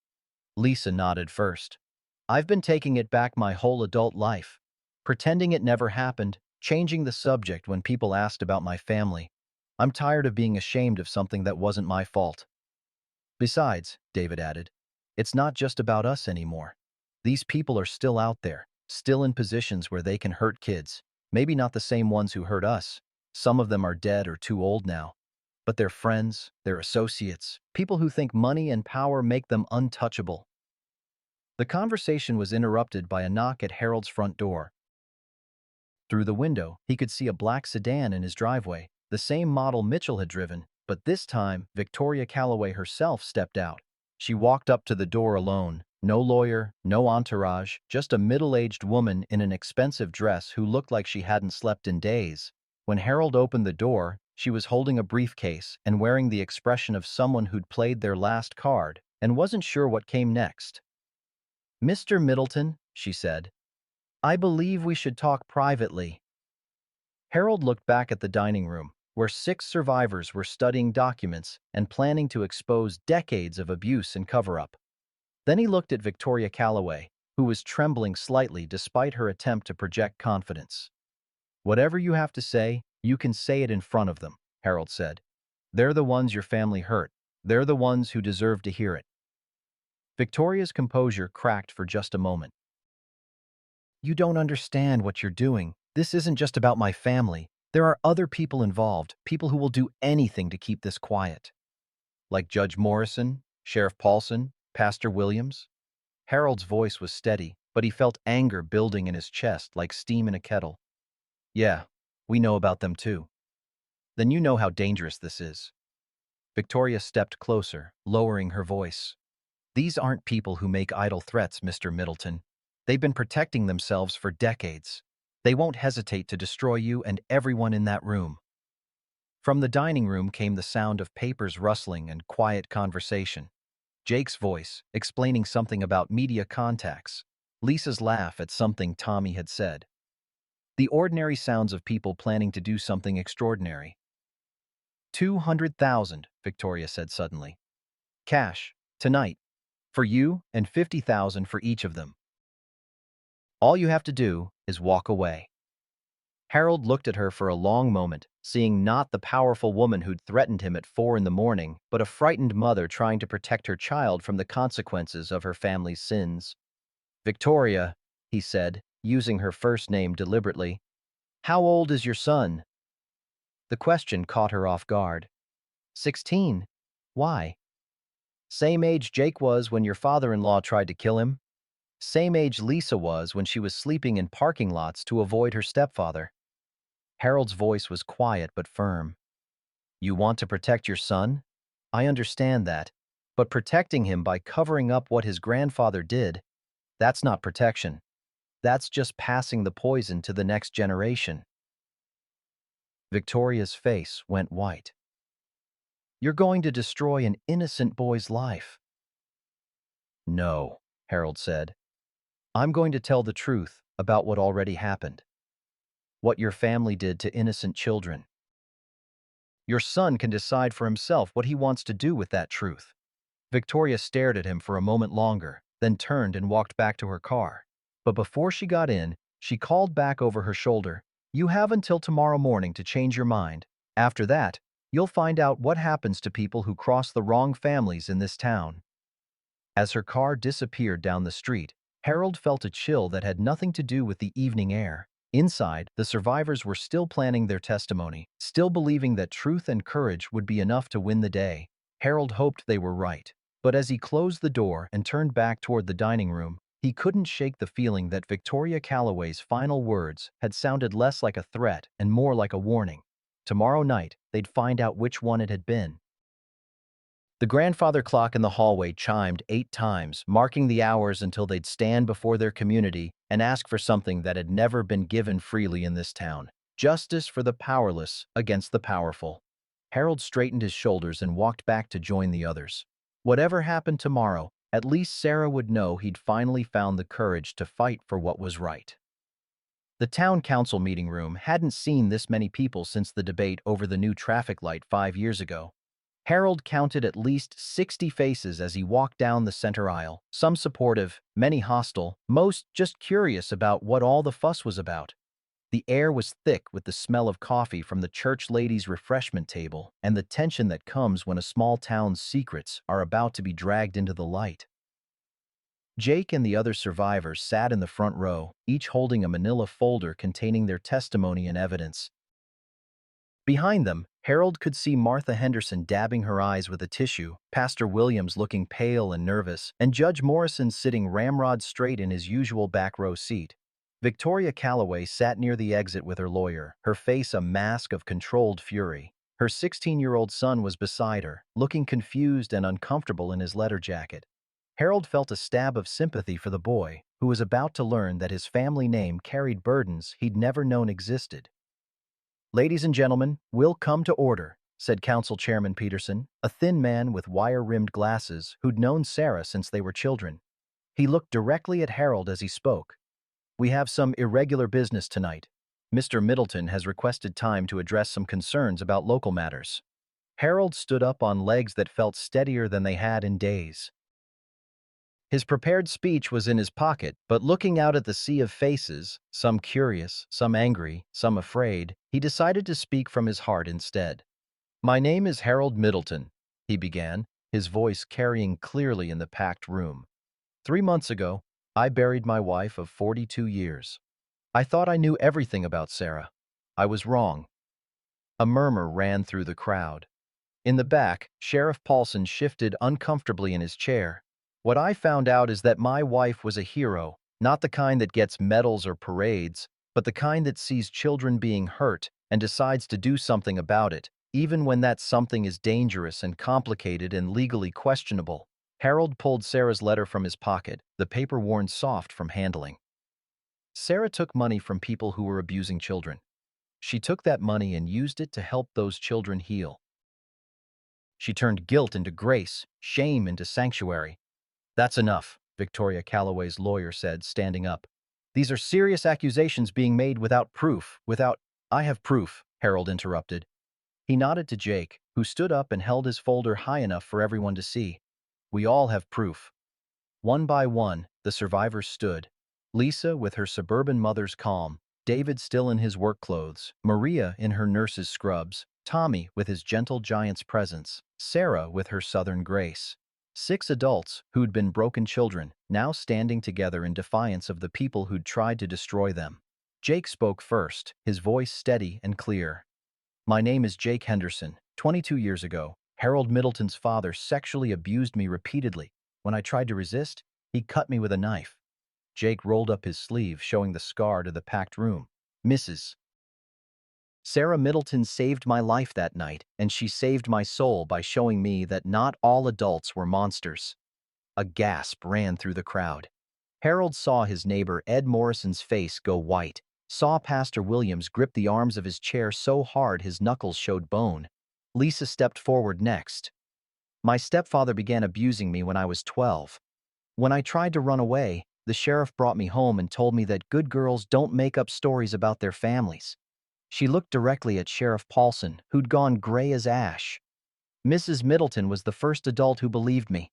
Lisa nodded first. "I've been taking it back my whole adult life, pretending it never happened, changing the subject when people asked about my family. I'm tired of being ashamed of something that wasn't my fault." "Besides," David added, "it's not just about us anymore. These people are still out there, still in positions where they can hurt kids. Maybe not the same ones who hurt us. Some of them are dead or too old now. But they're friends, they're associates, people who think money and power make them untouchable." The conversation was interrupted by a knock at Harold's front door. Through the window, he could see a black sedan in his driveway, the same model Mitchell had driven, but this time, Victoria Calloway herself stepped out. She walked up to the door alone. No lawyer, no entourage, just a middle-aged woman in an expensive dress who looked like she hadn't slept in days. When Harold opened the door, she was holding a briefcase and wearing the expression of someone who'd played their last card and wasn't sure what came next. "Mr. Middleton," she said, "I believe we should talk privately." Harold looked back at the dining room, where 6 survivors were studying documents and planning to expose decades of abuse and cover-up. Then he looked at Victoria Calloway, who was trembling slightly despite her attempt to project confidence. "Whatever you have to say, you can say it in front of them," Harold said. "They're the ones your family hurt. They're the ones who deserve to hear it." Victoria's composure cracked for just a moment. "You don't understand what you're doing. This isn't just about my family. There are other people involved, people who will do anything to keep this quiet." "Like Judge Morrison, Sheriff Paulson, Pastor Williams?" Harold's voice was steady, but he felt anger building in his chest like steam in a kettle. "Yeah, we know about them too." "Then you know how dangerous this is." Victoria stepped closer, lowering her voice. "These aren't people who make idle threats, Mr. Middleton. They've been protecting themselves for decades. They won't hesitate to destroy you and everyone in that room." From the dining room came the sound of papers rustling and quiet conversation. Jake's voice, explaining something about media contacts. Lisa's laugh at something Tommy had said. The ordinary sounds of people planning to do something extraordinary. 200,000, Victoria said suddenly. Cash, tonight, for you and 50,000 for each of them. All you have to do is walk away. Harold looked at her for a long moment, seeing not the powerful woman who'd threatened him at 4 in the morning, but a frightened mother trying to protect her child from the consequences of her family's sins. Victoria, he said, using her first name deliberately. How old is your son? The question caught her off guard. 16. Why? Same age Jake was when your father-in-law tried to kill him. Same age Lisa was when she was sleeping in parking lots to avoid her stepfather. Harold's voice was quiet but firm. You want to protect your son? I understand that. But protecting him by covering up what his grandfather did, that's not protection. That's just passing the poison to the next generation. Victoria's face went white. You're going to destroy an innocent boy's life. No, Harold said. I'm going to tell the truth about what already happened. What your family did to innocent children. Your son can decide for himself what he wants to do with that truth. Victoria stared at him for a moment longer, then turned and walked back to her car. But before she got in, she called back over her shoulder, You have until tomorrow morning to change your mind. After that, you'll find out what happens to people who cross the wrong families in this town. As her car disappeared down the street, Harold felt a chill that had nothing to do with the evening air. Inside, the survivors were still planning their testimony, still believing that truth and courage would be enough to win the day. Harold hoped they were right. But as he closed the door and turned back toward the dining room, he couldn't shake the feeling that Victoria Calloway's final words had sounded less like a threat and more like a warning. Tomorrow night, they'd find out which one it had been. The grandfather clock in the hallway chimed 8 times, marking the hours until they'd stand before their community and ask for something that had never been given freely in this town. Justice for the powerless against the powerful. Harold straightened his shoulders and walked back to join the others. Whatever happened tomorrow, at least Sarah would know he'd finally found the courage to fight for what was right. The town council meeting room hadn't seen this many people since the debate over the new traffic light 5 years ago. Harold counted at least 60 faces as he walked down the center aisle, some supportive, many hostile, most just curious about what all the fuss was about. The air was thick with the smell of coffee from the church ladies' refreshment table and the tension that comes when a small town's secrets are about to be dragged into the light. Jake and the other survivors sat in the front row, each holding a manila folder containing their testimony and evidence. Behind them, Harold could see Martha Henderson dabbing her eyes with a tissue, Pastor Williams looking pale and nervous, and Judge Morrison sitting ramrod straight in his usual back row seat. Victoria Calloway sat near the exit with her lawyer, her face a mask of controlled fury. Her 16-year-old son was beside her, looking confused and uncomfortable in his leather jacket. Harold felt a stab of sympathy for the boy, who was about to learn that his family name carried burdens he'd never known existed. Ladies and gentlemen, we'll come to order, said Council Chairman Peterson, a thin man with wire-rimmed glasses who'd known Sarah since they were children. He looked directly at Harold as he spoke. We have some irregular business tonight. Mr. Middleton has requested time to address some concerns about local matters. Harold stood up on legs that felt steadier than they had in days. His prepared speech was in his pocket, but looking out at the sea of faces, some curious, some angry, some afraid, he decided to speak from his heart instead. My name is Harold Middleton, he began, his voice carrying clearly in the packed room. 3 months ago, I buried my wife of 42 years. I thought I knew everything about Sarah. I was wrong. A murmur ran through the crowd. In the back, Sheriff Paulson shifted uncomfortably in his chair. What I found out is that my wife was a hero, not the kind that gets medals or parades, but the kind that sees children being hurt and decides to do something about it, even when that something is dangerous and complicated and legally questionable. Harold pulled Sarah's letter from his pocket, the paper worn soft from handling. Sarah took money from people who were abusing children. She took that money and used it to help those children heal. She turned guilt into grace, shame into sanctuary. That's enough, Victoria Calloway's lawyer said, standing up. These are serious accusations being made without proof, without— I have proof, Harold interrupted. He nodded to Jake, who stood up and held his folder high enough for everyone to see. We all have proof. One by one, the survivors stood. Lisa with her suburban mother's calm, David still in his work clothes, Maria in her nurse's scrubs, Tommy with his gentle giant's presence, Sarah with her southern grace. 6 adults who'd been broken children, now standing together in defiance of the people who'd tried to destroy them. Jake spoke first, his voice steady and clear. My name is Jake Henderson. 22 years ago, Harold Middleton's father sexually abused me repeatedly. When I tried to resist, he cut me with a knife. Jake rolled up his sleeve, showing the scar to the packed room. Mrs. Sarah Middleton saved my life that night, and she saved my soul by showing me that not all adults were monsters. A gasp ran through the crowd. Harold saw his neighbor Ed Morrison's face go white, saw Pastor Williams grip the arms of his chair so hard his knuckles showed bone. Lisa stepped forward next. My stepfather began abusing me when I was 12. When I tried to run away, the sheriff brought me home and told me that good girls don't make up stories about their families. She looked directly at Sheriff Paulson, who'd gone gray as ash. Mrs. Middleton was the first adult who believed me.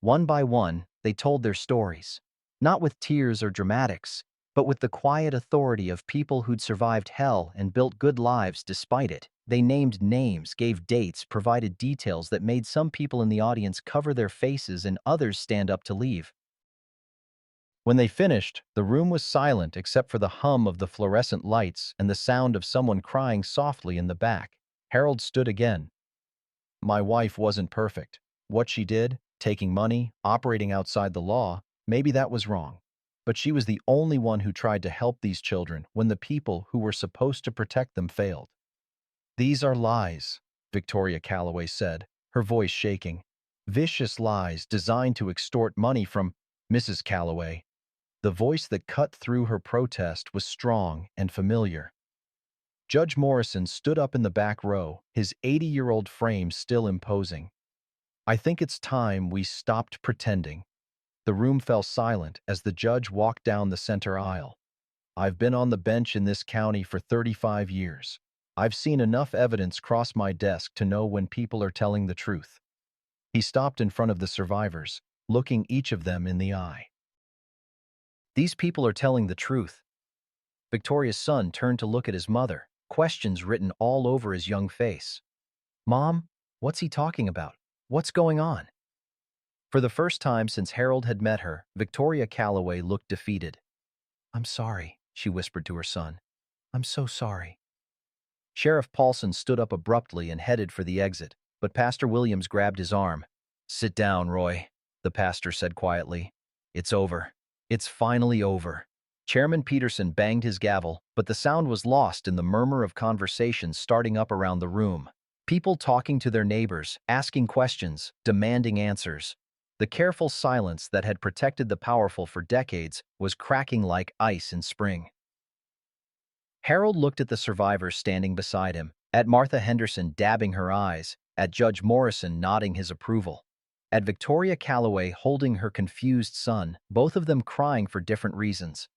One by one, they told their stories. Not with tears or dramatics, but with the quiet authority of people who'd survived hell and built good lives despite it. They named names, gave dates, provided details that made some people in the audience cover their faces and others stand up to leave. When they finished, the room was silent except for the hum of the fluorescent lights and the sound of someone crying softly in the back. Harold stood again. My wife wasn't perfect. What she did, taking money, operating outside the law, maybe that was wrong. But she was the only one who tried to help these children when the people who were supposed to protect them failed. These are lies, Victoria Calloway said, her voice shaking. Vicious lies designed to extort money from Mrs. Calloway. The voice that cut through her protest was strong and familiar. Judge Morrison stood up in the back row, his 80-year-old frame still imposing. I think it's time we stopped pretending. The room fell silent as the judge walked down the center aisle. I've been on the bench in this county for 35 years. I've seen enough evidence cross my desk to know when people are telling the truth. He stopped in front of the survivors, looking each of them in the eye. These people are telling the truth. Victoria's son turned to look at his mother, questions written all over his young face. Mom, what's he talking about? What's going on? For the first time since Harold had met her, Victoria Calloway looked defeated. I'm sorry, she whispered to her son. I'm so sorry. Sheriff Paulson stood up abruptly and headed for the exit, but Pastor Williams grabbed his arm. Sit down, Roy, the pastor said quietly. It's over. It's finally over. Chairman Peterson banged his gavel, but the sound was lost in the murmur of conversations starting up around the room. People talking to their neighbors, asking questions, demanding answers. The careful silence that had protected the powerful for decades was cracking like ice in spring. Harold looked at the survivors standing beside him, at Martha Henderson dabbing her eyes, at Judge Morrison nodding his approval, at Victoria Calloway holding her confused son, both of them crying for different reasons.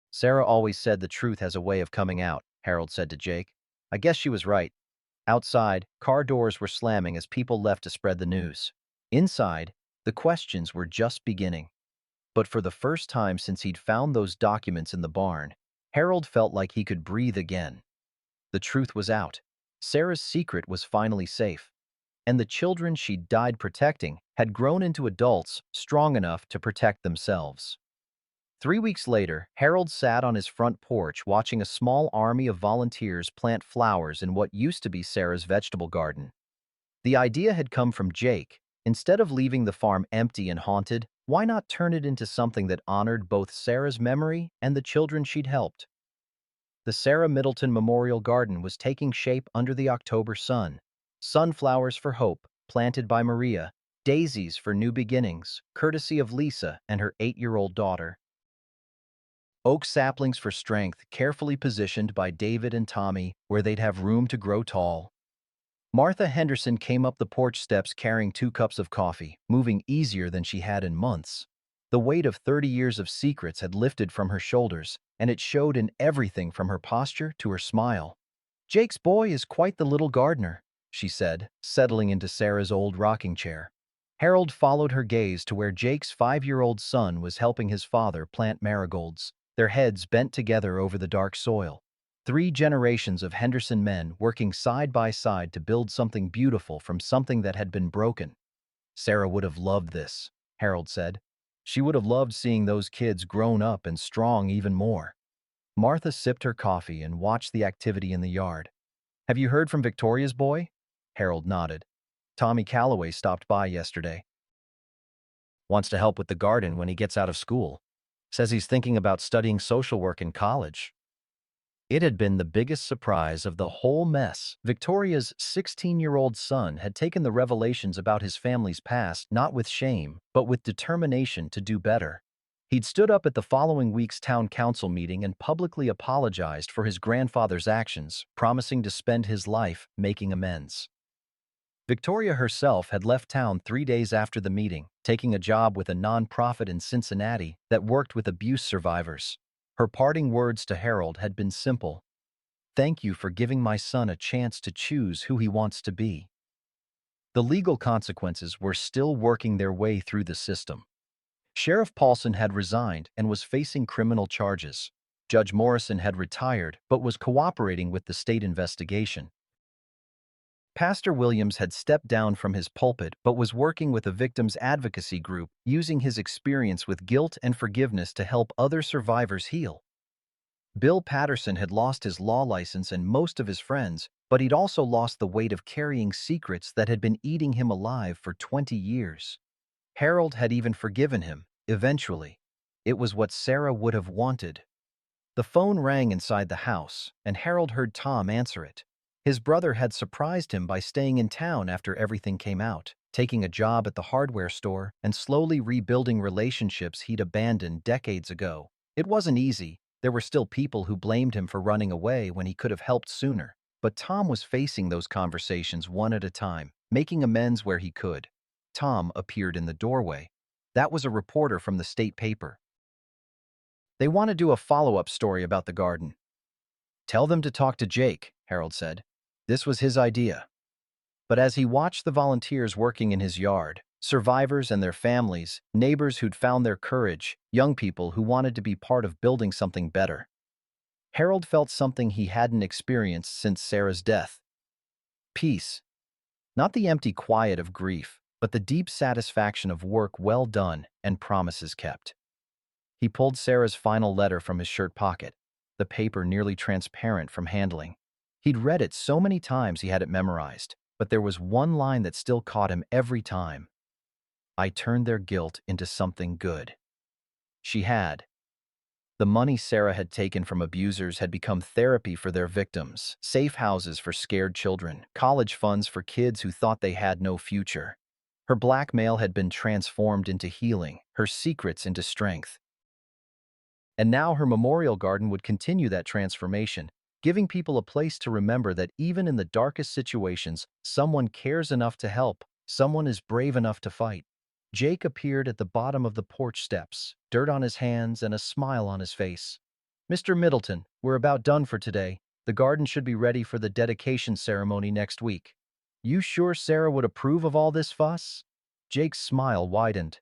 Sarah always said the truth has a way of coming out, Harold said to Jake. I guess she was right. Outside, car doors were slamming as people left to spread the news. Inside, the questions were just beginning. But for the first time since he'd found those documents in the barn, Harold felt like he could breathe again. The truth was out. Sarah's secret was finally safe. And the children she'd died protecting had grown into adults strong enough to protect themselves. 3 weeks later, Harold sat on his front porch watching a small army of volunteers plant flowers in what used to be Sarah's vegetable garden. The idea had come from Jake. Instead of leaving the farm empty and haunted, why not turn it into something that honored both Sarah's memory and the children she'd helped? The Sarah Middleton Memorial Garden was taking shape under the October sun. Sunflowers for hope, planted by Maria, daisies for new beginnings, courtesy of Lisa and her 8-year-old daughter. Oak saplings for strength, carefully positioned by David and Tommy where they'd have room to grow tall. Martha Henderson came up the porch steps carrying 2 cups of coffee, moving easier than she had in months. The weight of 30 years of secrets had lifted from her shoulders, and it showed in everything from her posture to her smile. "Jake's boy is quite the little gardener," she said, settling into Sarah's old rocking chair. Harold followed her gaze to where Jake's 5-year-old son was helping his father plant marigolds, their heads bent together over the dark soil. 3 generations of Henderson men working side by side to build something beautiful from something that had been broken. Sarah would have loved this, Harold said. She would have loved seeing those kids grown up and strong even more. Martha sipped her coffee and watched the activity in the yard. "Have you heard from Victoria's boy?" Harold nodded. "Tommy Calloway stopped by yesterday. Wants to help with the garden when he gets out of school. Says he's thinking about studying social work in college." It had been the biggest surprise of the whole mess. Victoria's 16-year-old son had taken the revelations about his family's past not with shame, but with determination to do better. He'd stood up at the following week's town council meeting and publicly apologized for his grandfather's actions, promising to spend his life making amends. Victoria herself had left town 3 days after the meeting, taking a job with a nonprofit in Cincinnati that worked with abuse survivors. Her parting words to Harold had been simple. "Thank you for giving my son a chance to choose who he wants to be." The legal consequences were still working their way through the system. Sheriff Paulson had resigned and was facing criminal charges. Judge Morrison had retired but was cooperating with the state investigation. Pastor Williams had stepped down from his pulpit but was working with a victims advocacy group, using his experience with guilt and forgiveness to help other survivors heal. Bill Patterson had lost his law license and most of his friends, but he'd also lost the weight of carrying secrets that had been eating him alive for 20 years. Harold had even forgiven him, eventually. It was what Sarah would have wanted. The phone rang inside the house, and Harold heard Tom answer it. His brother had surprised him by staying in town after everything came out, taking a job at the hardware store and slowly rebuilding relationships he'd abandoned decades ago. It wasn't easy. There were still people who blamed him for running away when he could have helped sooner. But Tom was facing those conversations one at a time, making amends where he could. Tom appeared in the doorway. That was a reporter from the state paper. "They want to do a follow-up story about the garden." "Tell them to talk to Jake," Harold said. This was his idea. But as he watched the volunteers working in his yard, survivors and their families, neighbors who'd found their courage, young people who wanted to be part of building something better, Harold felt something he hadn't experienced since Sarah's death. Peace. Not the empty quiet of grief, but the deep satisfaction of work well done and promises kept. He pulled Sarah's final letter from his shirt pocket, the paper nearly transparent from handling. He'd read it so many times he had it memorized, but there was one line that still caught him every time. "I turned their guilt into something good." She had. The money Sarah had taken from abusers had become therapy for their victims, safe houses for scared children, college funds for kids who thought they had no future. Her blackmail had been transformed into healing, her secrets into strength. And now her memorial garden would continue that transformation, giving people a place to remember that even in the darkest situations, someone cares enough to help, someone is brave enough to fight. Jake appeared at the bottom of the porch steps, dirt on his hands and a smile on his face. "Mr. Middleton, we're about done for today. The garden should be ready for the dedication ceremony next week." "You sure Sarah would approve of all this fuss?" Jake's smile widened.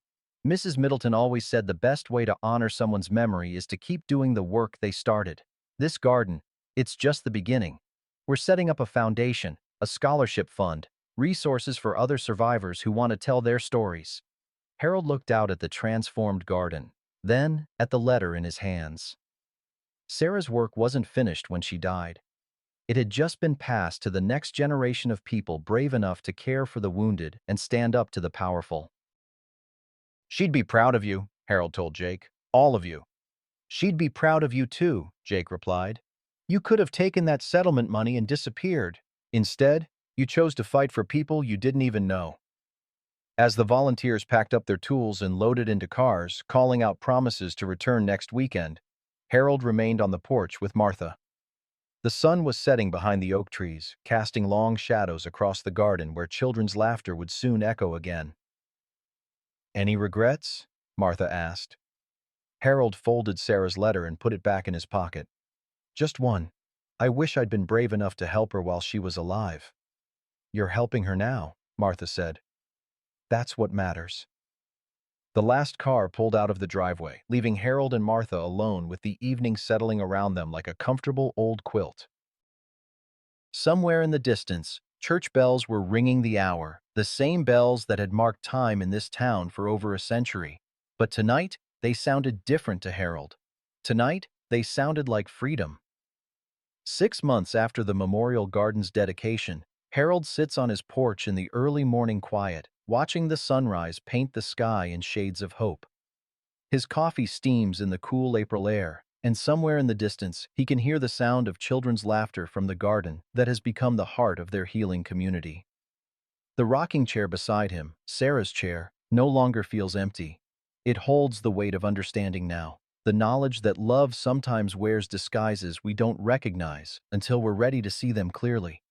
"Mrs. Middleton always said the best way to honor someone's memory is to keep doing the work they started. This garden, it's just the beginning. We're setting up a foundation, a scholarship fund, resources for other survivors who want to tell their stories." Harold looked out at the transformed garden, then at the letter in his hands. Sarah's work wasn't finished when she died. It had just been passed to the next generation of people brave enough to care for the wounded and stand up to the powerful. "She'd be proud of you," Harold told Jake. "All of you." "She'd be proud of you too," Jake replied. "You could have taken that settlement money and disappeared. Instead, you chose to fight for people you didn't even know." As the volunteers packed up their tools and loaded into cars, calling out promises to return next weekend, Harold remained on the porch with Martha. The sun was setting behind the oak trees, casting long shadows across the garden where children's laughter would soon echo again. "Any regrets?" Martha asked. Harold folded Sarah's letter and put it back in his pocket. "Just one. I wish I'd been brave enough to help her while she was alive." "You're helping her now," Martha said. "That's what matters." The last car pulled out of the driveway, leaving Harold and Martha alone with the evening settling around them like a comfortable old quilt. Somewhere in the distance, church bells were ringing the hour, the same bells that had marked time in this town for over a century. But tonight, they sounded different to Harold. Tonight, they sounded like freedom. 6 months after the Memorial Garden's dedication, Harold sits on his porch in the early morning quiet, watching the sunrise paint the sky in shades of hope. His coffee steams in the cool April air, and somewhere in the distance, he can hear the sound of children's laughter from the garden that has become the heart of their healing community. The rocking chair beside him, Sarah's chair, no longer feels empty. It holds the weight of understanding now, the knowledge that love sometimes wears disguises we don't recognize until we're ready to see them clearly.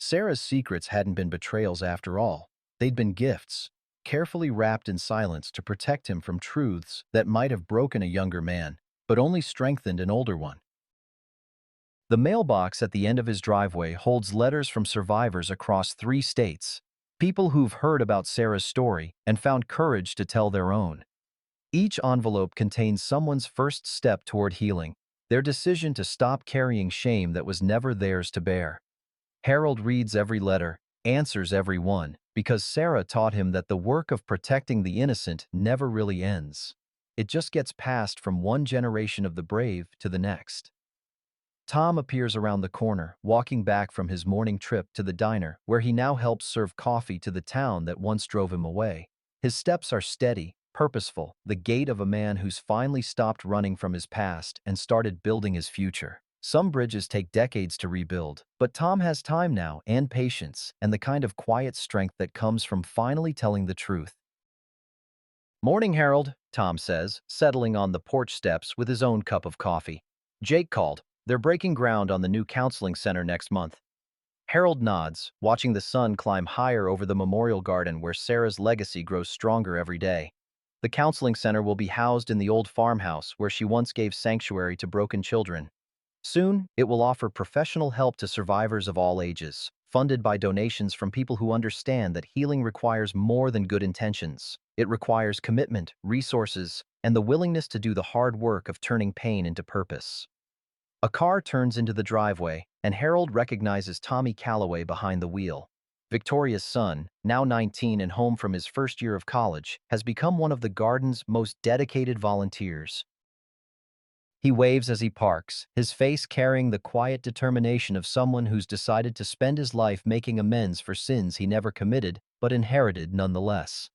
Sarah's secrets hadn't been betrayals after all. They'd been gifts, carefully wrapped in silence to protect him from truths that might have broken a younger man, but only strengthened an older one. The mailbox at the end of his driveway holds letters from survivors across 3 states, people who've heard about Sarah's story and found courage to tell their own. Each envelope contains someone's first step toward healing, their decision to stop carrying shame that was never theirs to bear. Harold reads every letter, answers every one, because Sarah taught him that the work of protecting the innocent never really ends. It just gets passed from one generation of the brave to the next. Tom appears around the corner, walking back from his morning trip to the diner where he now helps serve coffee to the town that once drove him away. His steps are steady, purposeful, the gait of a man who's finally stopped running from his past and started building his future. Some bridges take decades to rebuild, but Tom has time now and patience and the kind of quiet strength that comes from finally telling the truth. "Morning, Harold," Tom says, settling on the porch steps with his own cup of coffee. "Jake called. They're breaking ground on the new counseling center next month." Harold nods, watching the sun climb higher over the memorial garden where Sarah's legacy grows stronger every day. The counseling center will be housed in the old farmhouse where she once gave sanctuary to broken children. Soon, it will offer professional help to survivors of all ages, funded by donations from people who understand that healing requires more than good intentions. It requires commitment, resources, and the willingness to do the hard work of turning pain into purpose. A car turns into the driveway, and Harold recognizes Tommy Calloway behind the wheel. Victoria's son, now 19 and home from his first year of college, has become one of the garden's most dedicated volunteers. He waves as he parks, his face carrying the quiet determination of someone who's decided to spend his life making amends for sins he never committed, but inherited nonetheless.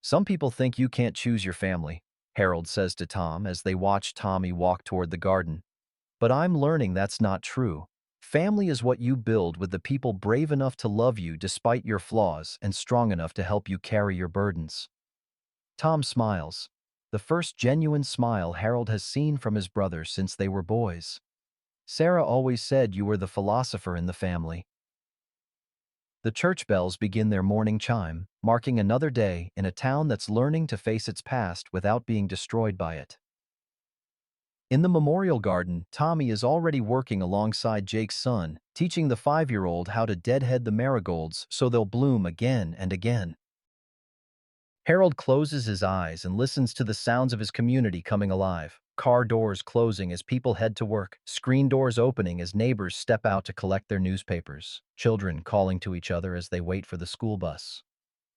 "Some people think you can't choose your family," Harold says to Tom as they watch Tommy walk toward the garden. "But I'm learning that's not true. Family is what you build with the people brave enough to love you despite your flaws and strong enough to help you carry your burdens." Tom smiles, the first genuine smile Harold has seen from his brothers since they were boys. "Sarah always said you were the philosopher in the family." The church bells begin their morning chime, marking another day in a town that's learning to face its past without being destroyed by it. In the memorial garden, Tommy is already working alongside Jake's son, teaching the 5-year-old how to deadhead the marigolds so they'll bloom again and again. Harold closes his eyes and listens to the sounds of his community coming alive. Car doors closing as people head to work, screen doors opening as neighbors step out to collect their newspapers, children calling to each other as they wait for the school bus.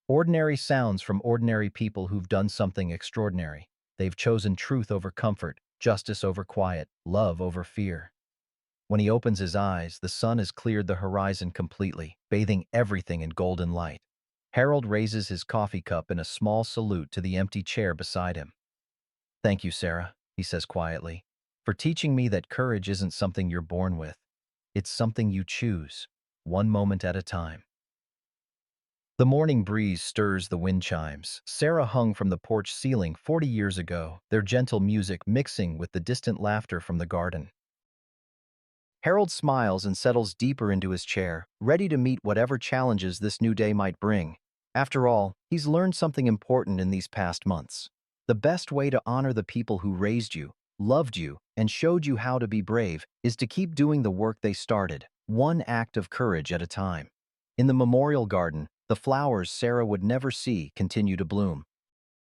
Ordinary sounds from ordinary people who've done something extraordinary. They've chosen truth over comfort, justice over quiet, love over fear. When he opens his eyes, the sun has cleared the horizon completely, bathing everything in golden light. Harold raises his coffee cup in a small salute to the empty chair beside him. "Thank you, Sarah," he says quietly, "for teaching me that courage isn't something you're born with. It's something you choose, one moment at a time." The morning breeze stirs the wind chimes. Sarah hung from the porch ceiling 40 years ago, their gentle music mixing with the distant laughter from the garden. Harold smiles and settles deeper into his chair, ready to meet whatever challenges this new day might bring. After all, he's learned something important in these past months. The best way to honor the people who raised you, loved you, and showed you how to be brave is to keep doing the work they started, one act of courage at a time. In the memorial garden, the flowers Sarah would never see continue to bloom.